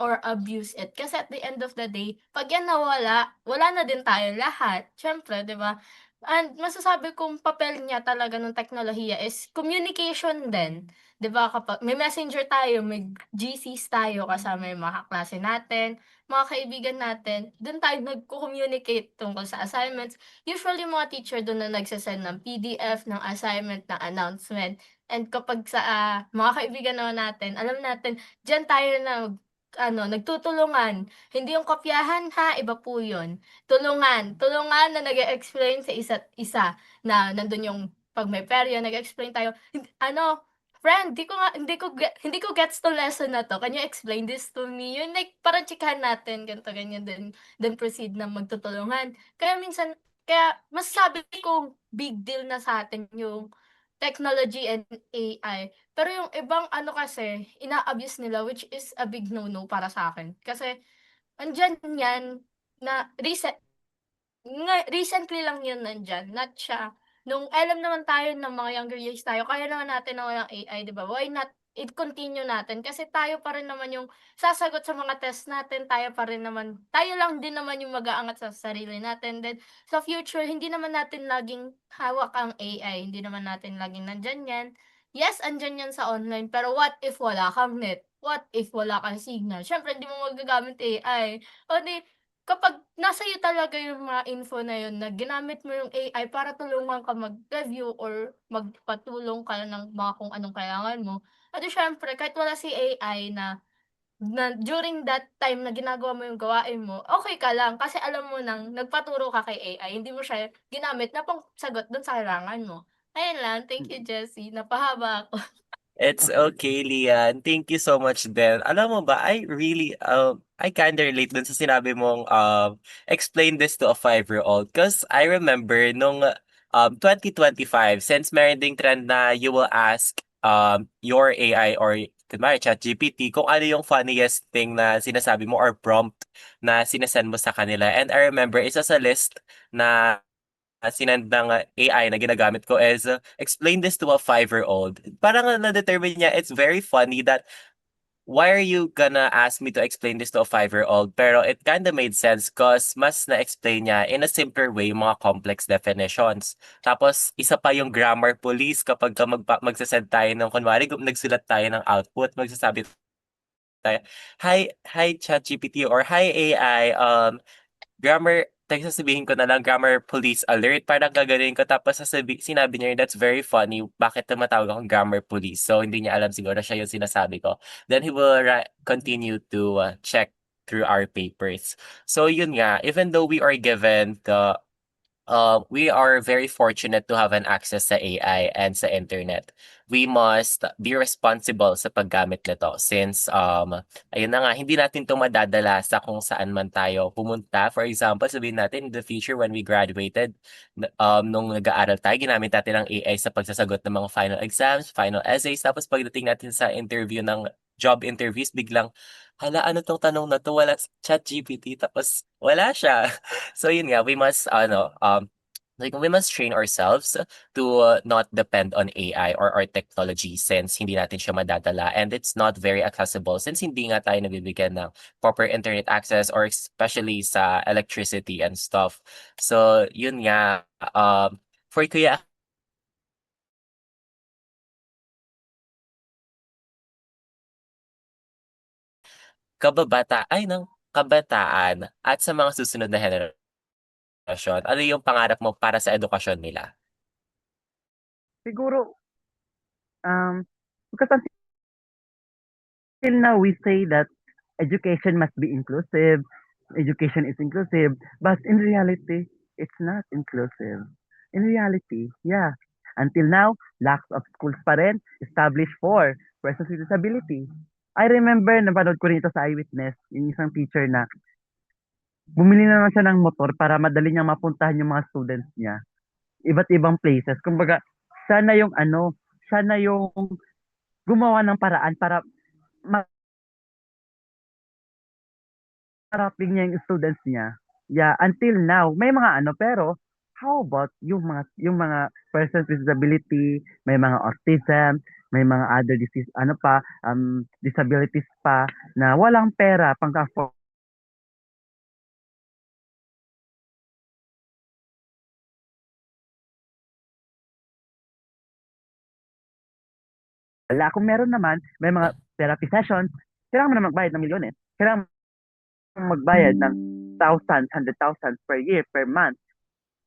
[SPEAKER 4] or abuse it. Kasi at the end of the day, 'pag yan nawala, wala na din tayo lahat, siyempre, 'di ba? And masasabi kong papel niya talaga ng teknolohiya is communication din, 'di ba? Kapag may Messenger tayo, may GCs tayo kasama yung mga kaklase natin, mga kaibigan natin, dun tayo nagko-communicate tungkol sa assignments. Usually, yung mga teacher dun na ng PDF, ng assignment, ng announcement. And kapag sa mga kaibigan naman natin, alam natin diyan tayo nagtutulungan. Hindi yung kopyahan ha, iba po yun. Tulungan, tulungan na nag-e-explain sa isa't isa na nandun yung 'pag may peryo nag-e-explain tayo, "Friend, hindi ko gets 'tong lesson na 'to, can you explain this to me?" Yun like parang chikahan natin ganito, ganyan, then proceed na magtutulungan. Kaya masasabi kong big deal na sa'tin yung technology and AI. Pero yung ibang kasi, ina-abuse nila, which is a big no-no para sa'kin. Kasi andiyan yan na recently lang yun nandiyan, not siya nung alam naman tayo ng mga younger years tayo, kaya naman natin na walang AI, 'di ba? Why not i-continue natin kasi tayo pa rin naman yung sasagot sa mga test natin, tayo lang din naman yung mag-aangat sa sarili natin. Then sa future, hindi naman natin laging hawak ang AI, hindi naman natin laging nandiyan yan. Yes, andiyan yan sa online, pero what if wala kang net? What if wala kang signal? Siyempre hindi mo magagamit AI. O di kapag nasa iyo talaga yung mga info na yun na ginamit mo yung AI para tulungan ka mag-review or magpatulong ka ng mga kung anong kailangan mo, edi siyempre kahit wala si AI na na during that time na ginagawa mo yung gawain mo, okay ka lang kasi alam mo nang nagpaturo ka kay AI, hindi mo siya ginamit na pangsagot dun sa kailangan mo. Ayun lang, thank you Jessie, napahaba ako.
[SPEAKER 3] It's okay, Lian. Thank you so much din. Alam mo ba, I kinda relate dun sa sinabi mong, explain this to a 5-year-old. Cause I remember nung, 2025, since meron ding trend na you will ask, your AI or kunwari ChatGPT kung ano yung funniest thing na sinasabi mo or prompt na sinesend mo sa kanila. And I remember isa sa list na sinend ng AI na ginagamit ko is explain this to a 5-year-old. Parang na-determine niya, it's very funny that why are you gonna ask me to explain this to a 5-year-old? Pero it kind of made sense cause mas na-explain niya in a simpler way yung mga complex definitions. Tapos, isa pa yung grammar police kapag magsasend tayo ng, kunwari, nagsulat tayo ng output, magsasabi tayo, hi ChatGPT or hi AI, grammar, sasabihin ko na lang grammar police alert, parang gaganuhin ko tapos sinabi niya yun, that's very funny, bakit tumatawag akong grammar police? So, hindi niya alam siguro siya yung sinasabi ko. Then he will continue to check through our papers. So, yun nga, even though we are given we are very fortunate to have an access sa AI and sa internet. We must be responsible sa paggamit nito since ayun na nga, hindi natin 'to madadala sa kung saan man tayo pumunta. For example, sabihin natin in the future when we graduated, nung nag-aaral tayo, ginamit natin ang AI sa pagsasagot ng mga final exams, final essays, tapos pagdating natin sa interview ng job interviews, biglang, hala, ano 'tong tanong na 'to? Wala ChatGPT, tapos wala siya. So yun nga, we must train ourselves to not depend on AI or technology since hindi natin siya madadala and it's not very accessible since hindi nga tayo nabibigyan ng proper internet access or especially sa electricity and stuff. So yun nga, for Kuya ng kabataan at sa mga susunod na henerasyon, ano yung pangarap mo para sa edukasyon nila?
[SPEAKER 2] Siguro, because until now we say that education must be inclusive, education is inclusive, but in reality, it's not inclusive. In reality, yeah. Until now, lakhs of schools pa rin established for persons with disability. I remember, napanood ko rin ito sa Eyewitness, yung isang teacher na bumili na lang siya ng motor para madali niyang mapuntahan yung mga students niya. Iba't ibang places. Kumbaga, siya na yung gumawa ng paraan para maraping niya yung students niya. Yeah, until now, may mga pero how about yung mga persons with disability, may mga autism, may mga other disease, disabilities pa na walang pera pang-afford. Wala, kung meron naman, may mga therapy sessions, kailangan mo na magbayad ng milyones. Kailangan mo magbayad ng thousands, 100,000 per year, per month,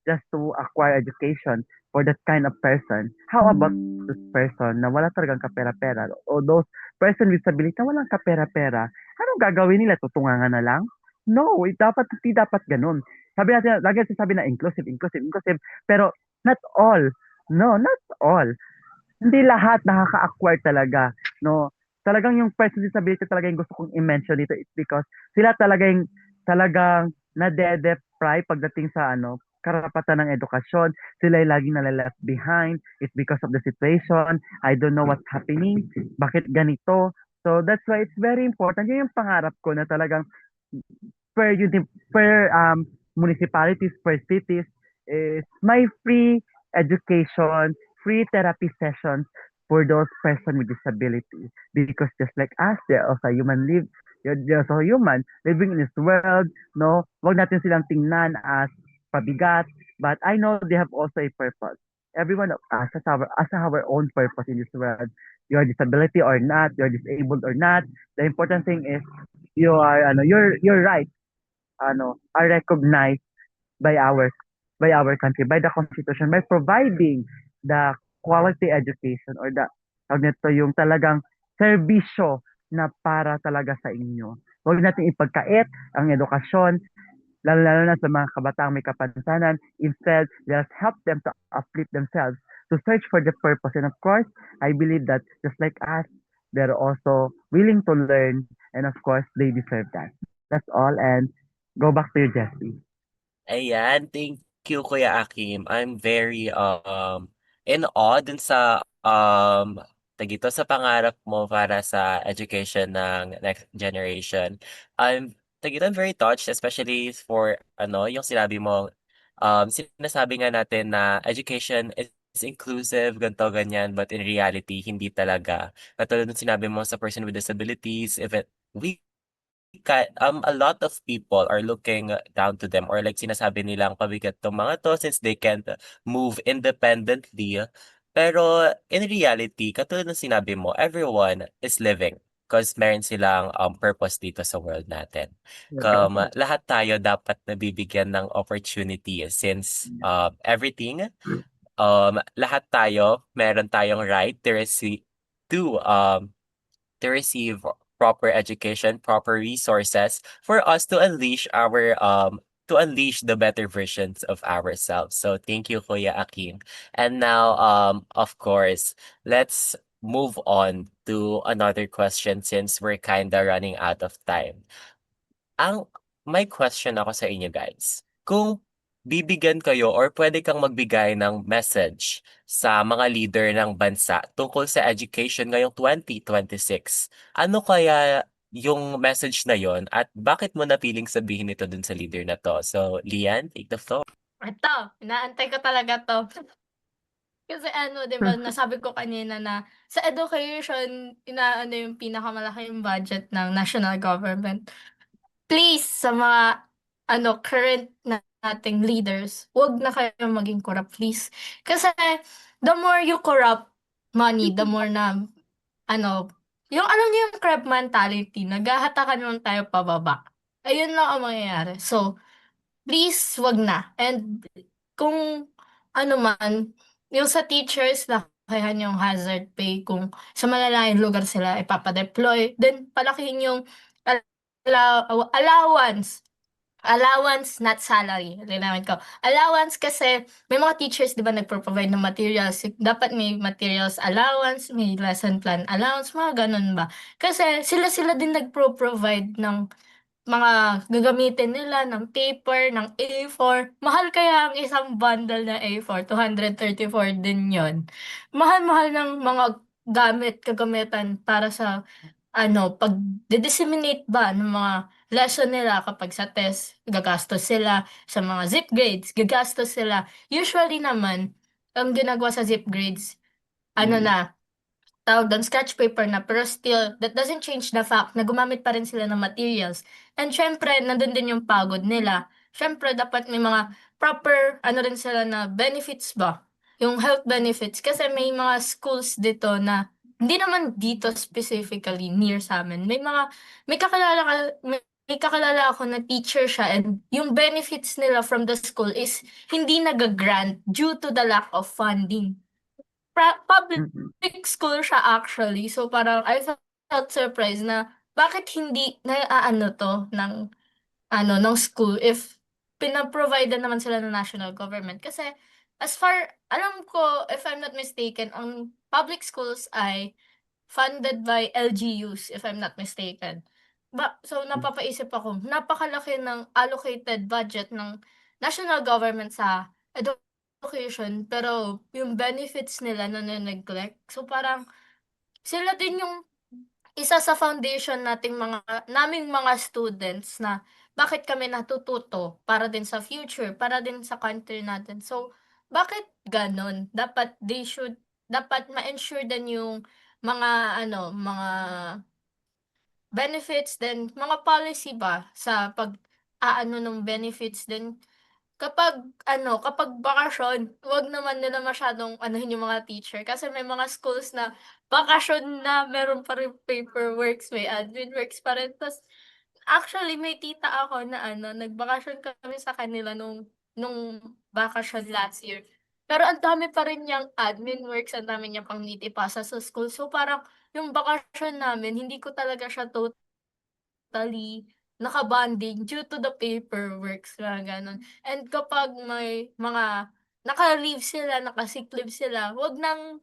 [SPEAKER 2] just to acquire education for that kind of person. How about this person na wala talagang kapera-pera o those person with disability na walang kapera-pera? Anong gagawin nila? Tutungangan na lang? No, hindi dapat ganun. Sabi natin, lagi natin sabi na inclusive, inclusive, inclusive, pero not all. No, not all. Hindi lahat nakaka-acquire talaga, no? Talagang yung person with disability talaga yung gusto kong i-mention dito is because sila talagang nade-deprive pagdating sa karapatan ng edukasyon. Sila ay laging nalileft behind. It's because of the situation. I don't know what's happening. Bakit ganito? So that's why it's very important. Yun yung pangarap ko na talagang per municipalities, per cities, is my free education, free therapy sessions for those person with disability. Because just like us, they're also human they're also human living in this world, no? Wag natin silang tingnan as pabigat, but I know they have also a purpose. Everyone of us has our own purpose in this world. Your disability or not, you're disabled or not, the important thing is your right are recognized by our country, by the constitution, by providing the quality education or the tawag nito yung talagang serbisyo na para talaga sa inyo. Huwag natin ipagkait ang edukasyon, lalo-lalo na sa mga kabataang may kapansanan. Instead, just help them to uplift themselves, to search for the purpose. And of course, I believe that just like us, they're also willing to learn, and of course, they deserve that. That's all, and go back to you, Jessie.
[SPEAKER 3] Ayan, thank you, Kuya Akim. I'm very in awe dun sa tagito sa pangarap mo para sa education ng next generation. I'm very touched, especially for yung sinabi mo, sinasabi nga natin na education is inclusive, ganto ganyan, but in reality, hindi talaga. Katulad ng sinabi mo sa person with disabilities, if it, we a lot of people are looking down to them, or like sinasabi nilang pabigat tong mga to since they can't move independently. Pero in reality, katulad ng sinabi mo, everyone is living because meron silang purpose dito sa world natin. Lahat tayo dapat nabibigyan ng opportunity since everything, lahat tayo meron tayong right to receive proper education, proper resources for us to unleash the better versions of ourselves. So thank you, Kuya Akim. And now, of course, let's move on to another question since we're kinda running out of time. May question ako sa inyo, guys. Kung bibigyan kayo or pwede kang magbigay ng message sa mga leader ng bansa tungkol sa education ngayong 2026, ano kaya yung message na yon at bakit mo napiling sabihin ito dun sa leader na to? So, Lian, take the floor.
[SPEAKER 4] Ito, inaantay ko talaga 'to. Kasi ano, 'di ba, nasabi ko kanina na sa education, inaano yung pinakamalaking budget ng national government. Please, sa mga current nating leaders, 'wag na kayong maging corrupt, please. Kasi the more you corrupt money, the more na yung alam niyo yung crab mentality, naghahatakan lang tayo pababa. Ayun lang ang mangyayari. So, please, 'wag na. And kung ano man, yung sa teachers, lakihan yung hazard pay. Kung sa malalayong lugar sila ipapa-deploy, then palakihin yung allowance. Allowance, not salary. Linawin ko. Allowance kasi may mga teachers, di ba, nagpo-provide ng materials. Dapat may materials allowance, may lesson plan allowance, mga ganun ba. Kasi sila din nagpo-provide ng mga gagamitin nila ng paper, ng A4. Mahal kaya ang isang bundle na A4, 234 din yon. Mahal-mahal ng mga kagamitan para sa pag-disseminate ba ng mga lesson nila kapag sa test, gagastos sila. Sa mga zip grades, gagastos sila. Usually naman, ang ginagawa sa zip grades, na, tawag doon, sketch paper na, pero still, that doesn't change the fact na gumamit pa rin sila ng materials. And syempre, nandun din yung pagod nila. Syempre, dapat may mga proper, rin sila na benefits ba? Yung health benefits. Kasi may mga schools dito na, hindi naman dito specifically near sa amin. May kakilala ako na teacher siya, and yung benefits nila from the school is hindi nag-grant due to the lack of funding. Public school siya actually. So parang I felt surprised na bakit hindi naaano to ng school if pina-provide naman sila ng national government. Kasi as far alam ko, if I'm not mistaken, ang public schools ay funded by LGUs, if I'm not mistaken. So napapaisip ako, napakalaki ng allocated budget ng national government sa education, pero yung benefits nila nane-neglect. So parang sila din yung isa sa foundation naming mga students na bakit kami natututo para din sa future, para din sa country natin. So, bakit ganon? Dapat ma-ensure din yung mga mga benefits din, mga policy ba sa pag-aano ng benefits din. Kapag bakasyon, 'wag naman nila masyadong anuhin yung mga teacher kasi may mga schools na bakasyon na meron pa ring paperworks, may admin works pa rin. Actually may tita ako na nagbakasyon kami sa kanila nung bakasyon last year. Pero ang dami pa rin niyang admin works, ang dami niya pang need ipasa sa school. So, parang yung bakasyon namin, hindi ko talaga siya totally naka-bonding due to the paperworks, mga gano'n. And kapag may mga naka-leave sila, naka-sick leave sila, wag nang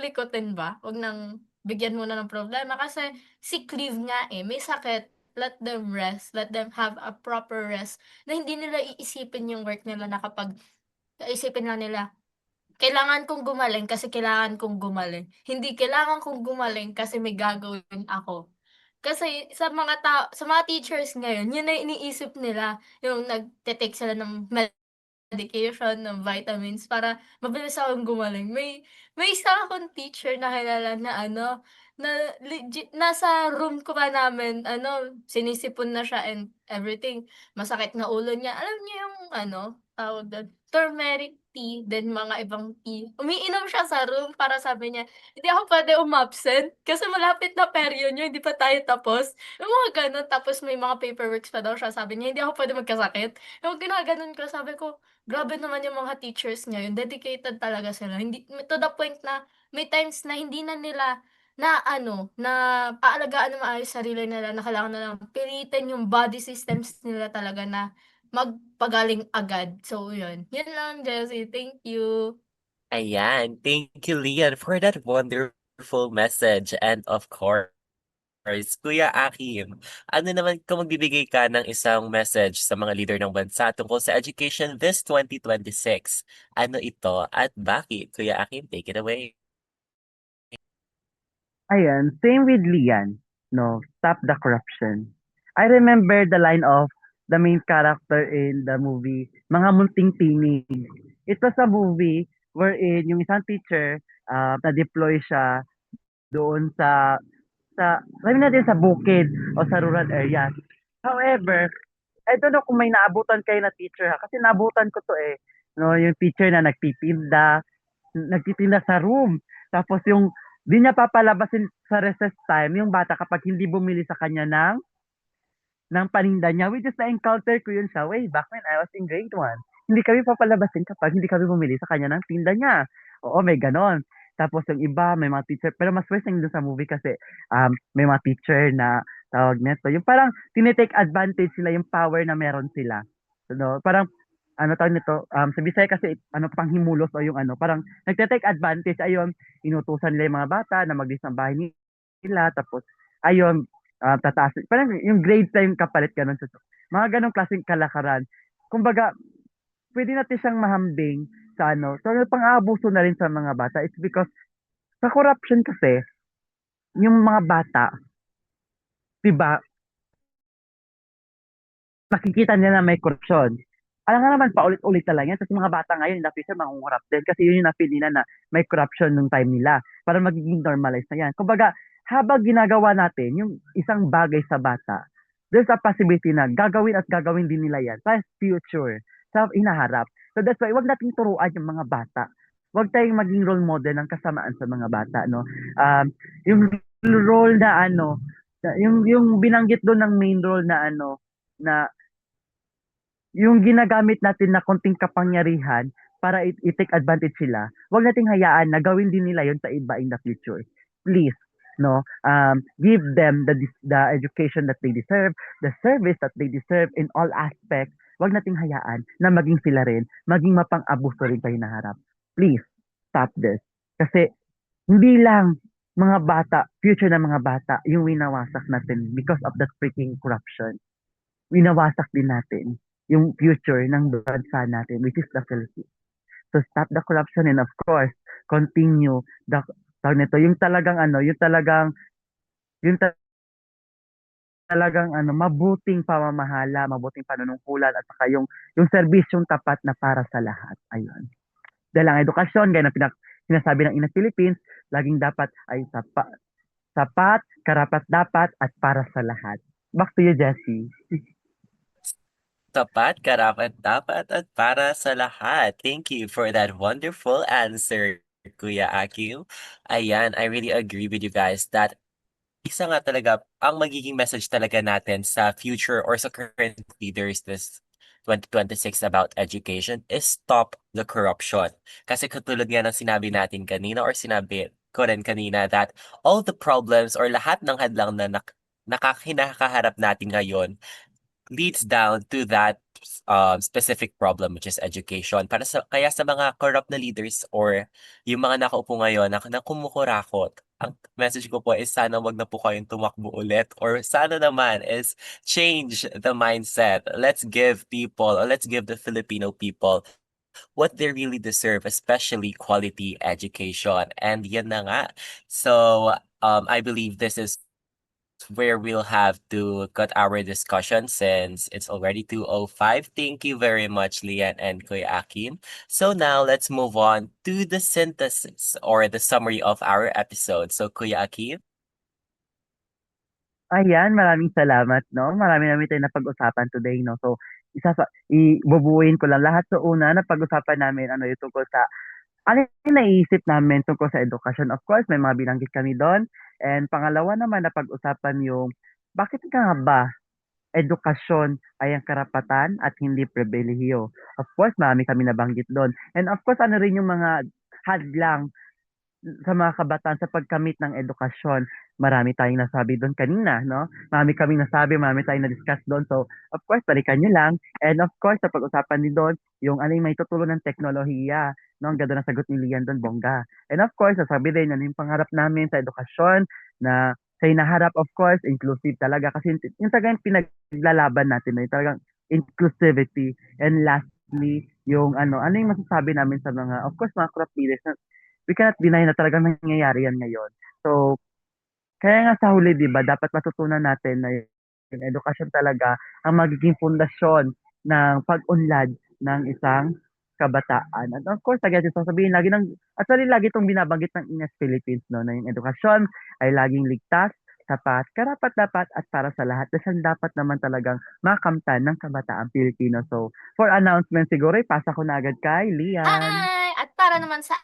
[SPEAKER 4] likutin ba, wag nang bigyan muna ng problema kasi sick leave nga, eh, may sakit. Let them rest, let them have a proper rest na hindi nila iisipin yung work nila na kapag iisipin lang nila, kailangan kong gumaling kasi kailangan kong gumaling. Hindi kailangan kong gumaling kasi may gagawin ako. Kasi sa mga teachers ngayon, yun na iniisip nila, yung nagte-take sila ng medication, ng vitamins para mabilis akong gumaling. May isa akong teacher na kilala na ano, na legit nasa room ko pa namin ano, sinisipon na siya and everything. Masakit na ulo niya. Alam niyo yung ano, tawag dun, turmeric tea, then mga ibang tea. Umiinom siya sa room para sabi niya, "Hindi ako puwede umabsent kasi malapit na peryo niyo, hindi pa tayo tapos." Yung mga gano'n. Tapos may mga paperworks pa daw siya, sabi niya, "Hindi ako puwede magkasakit." Yung ginaganon ko, sabi ko, grabe naman yung mga teachers ngayon, dedicated talaga sila. Hindi to the point na may times na hindi na nila na ano, na aalagaan ng maayos sarili nila na kailangan na lang pilitin yung body systems nila talaga na magpagaling agad. So yun, yun lang Jessie, thank you.
[SPEAKER 3] Ayan, thank you, Lian, for that wonderful message. And of course, Kuya Akim, ano naman kung magbibigay ka ng isang message sa mga leader ng bansa tungkol sa education this 2026, ano ito at bakit? Kuya Akim, take it away.
[SPEAKER 2] Ayan, same with Lian. No, stop the corruption. I remember the line of the main character in the movie, Mga Munting Tinig. It was a movie wherein yung isang teacher, na-deploy siya doon sabi natin sa bukid o sa rural areas. However, I don't know kung may naabutan kayo na teacher ha, kasi naabutan ko to eh. No, yung teacher na nagtitinda sa room. Tapos yung di niya papalabasin sa recess time yung bata kapag hindi bumili sa kanya ng paninda niya, which is na-encounter ko yun sa way back when I was in grade 1. Hindi kami papalabasin kapag hindi kami bumili sa kanya ng tinda niya. Oo, may ganon. Tapos yung iba, may mga teacher, pero mas worse yung dun sa movie kasi may mga teacher na tawag neto. Yung parang tinitake advantage sila yung power na meron sila. No? Parang ano tawag nito, sa Bisaya kasi ano panghimulos o yung ano, parang nagte-take advantage ayun, inutusan nila yung mga bata na maglis ng bahay nila tapos ayun, tataas. Parang yung grade time kapalit ganun. Mga ganong klaseng kalakaran. Kumbaga, pwede natin siyang mahambing sa ano. So, yung pang-aabuso na rin sa mga bata. It's because sa corruption kasi, yung mga bata, diba, nakikita nila na may corruption. Alam nga naman, paulit-ulit na lang yan. Tapos yung mga bata ngayon, in the future, mangungurap din. Kasi yun yung na-feel nila na may corruption nung time nila. Para magiging normalized na yan. Kumbaga, habang ginagawa natin yung isang bagay sa bata, there's a possibility na gagawin at gagawin din nila yan sa future, sa inaharap. So that's why, wag nating turuan yung mga bata. Wag tayong maging role model ng kasamaan sa mga bata, no? Yung role na ano, yung binanggit doon ng main role na ano, na yung ginagamit natin na konting kapangyarihan para i-take advantage sila, wag nating hayaan na gawin din nila yon sa iba in the future. Please, no? Give them the education that they deserve, the service that they deserve in all aspects. Wag nating hayaan na maging sila rin, maging mapang-abuso rin kayo naharap. Please, stop this. Kasi hindi lang mga bata, future ng mga bata, yung winawasak natin because of that freaking corruption. Winawasak din natin yung future ng bansa natin, which is the Philippines. So stop the corruption and of course, continue the tawag nito, yung talagang ano, yung talagang ano, mabuting pamamahala, mabuting panunungkulan at saka yung serbisyong tapat na para sa lahat. Ayun. Dahil ang edukasyon, gaya ng sinasabi ng Ina Philippines, laging dapat ay sapat, karapat-dapat at para sa lahat. Back to you, Jessie.
[SPEAKER 3] Tapat, karapat-dapat at para sa lahat. Thank you for that wonderful answer, Kuya Akim. Ayan, I really agree with you guys that isa nga talaga ang magiging message talaga natin sa future or sa current leaders 2026 about education is stop the corruption. Kasi katulad nga ng sinabi natin kanina or sinabi ko rin kanina that all the problems or lahat ng hadlang na nakakaharap natin ngayon leads down to that specific problem which is education. Kaya sa mga corrupt na leaders or yung mga nakaupo ngayon na kumukurakot, ang message ko po is sana wag na po kayong tumakbo ulit or sana naman is change the mindset. Let's give people or let's give the Filipino people what they really deserve, especially quality education. And yan na nga. So I believe this is where we'll have to cut our discussion since it's already 2:05. Thank you very much, Lian and Kuya Akim. So now let's move on to the synthesis or the summary of our episode. So Kuya Akim.
[SPEAKER 2] Ayan, maraming salamat, no? Marami namin tayong napag-usapan today, no? So, ibubuuin ko lang lahat. So, una, napag-usapan namin, yung tungkol sa, ano yung naisip namin tungkol sa edukasyon. Of course, may mga binanggit kami doon. And pangalawa naman, napag-usapan yung, bakit nga ba edukasyon ay ang karapatan at hindi pribilehiyo? Of course, marami kami nabanggit doon. And of course, ano rin yung mga hadlang sa mga kabataan sa pagkamit ng edukasyon. Marami tayong nasabi doon kanina, no? Marami kaming nasabi, marami tayong na-discuss doon. So, of course, balikan nyo lang. And of course, sa pag-usapan din doon, yung ano yung may tutulong ng teknolohiya, no? Ang ganda ng sagot ni Lian doon, bongga. And of course, sasabi din, ano yung pangarap namin sa edukasyon na sa hinaharap, of course, inclusive talaga. Kasi yung talagang pinaglalaban natin, no? Yung talagang inclusivity. And lastly, yung ano yung masasabi namin sa mga, of course, mga corrupt leaders na we cannot deny na talagang nangyayari yan ngayon. So, kaya nga sa huli, di ba, dapat matutunan natin na yung edukasyon talaga ang magiging pundasyon ng pag-unlad ng isang kabataan. And of course, again, sasabihin lagi actually lagi itong binabanggit ng Ines Philippines, no, na yung edukasyon ay laging ligtas, tapat, karapat-dapat at para sa lahat. Kasi dapat naman talagang makamtan ng kabataan Pilipino. So, for announcement siguro, ipasa ko na agad kay Lian.
[SPEAKER 4] Hi! At para naman sa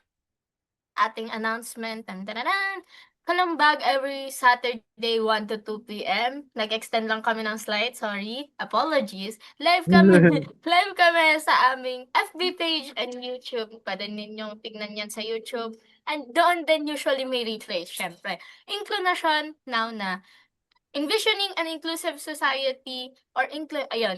[SPEAKER 4] ating announcement, Kalambag every Saturday 1 to 2 p.m. Nag-extend lang kami ng slide, sorry. Apologies. Live kami, live kami sa aming FB page and YouTube. Pwede ninyong tignan yan sa YouTube. And doon din usually may replays, syempre. Inclination now na envisioning an inclusive society or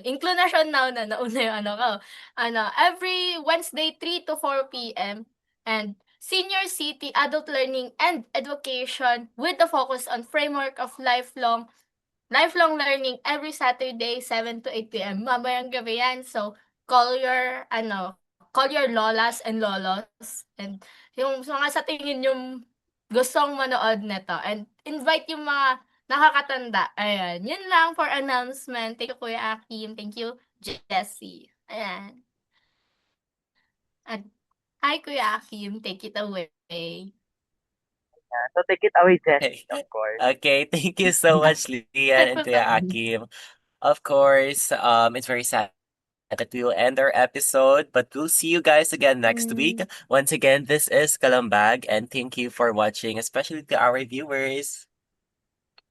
[SPEAKER 4] inclination now na nauna yung every Wednesday 3 to 4 p.m. and Senior City Adult Learning and Education with the focus on framework of lifelong learning every Saturday 7 to 8 p.m. Mamayang gabi yan. So call your lolas and lolos and yung mga sa tingin yung gustong manood nito and invite yung mga nakakatanda. Ayan. Yun lang for announcement. Thank you, Kuya Akim. Thank you, Jessie. Ayan. At hi, Kuya Akim. Take it away.
[SPEAKER 2] So, take it away,
[SPEAKER 3] Okay.
[SPEAKER 2] Jessie, of course.
[SPEAKER 3] Okay, thank you so much, Lian and Kuya Akim. Of course, it's very sad that we will end our episode, but we'll see you guys again next week. Once again, this is Kalambag, and thank you for watching, especially to our viewers.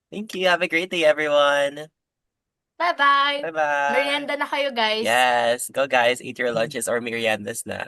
[SPEAKER 3] Thank you. Have a great day, everyone.
[SPEAKER 4] Bye-bye.
[SPEAKER 3] Bye-bye.
[SPEAKER 4] Merienda na kayo, guys.
[SPEAKER 3] Yes, go guys, eat your lunches or meriendas na.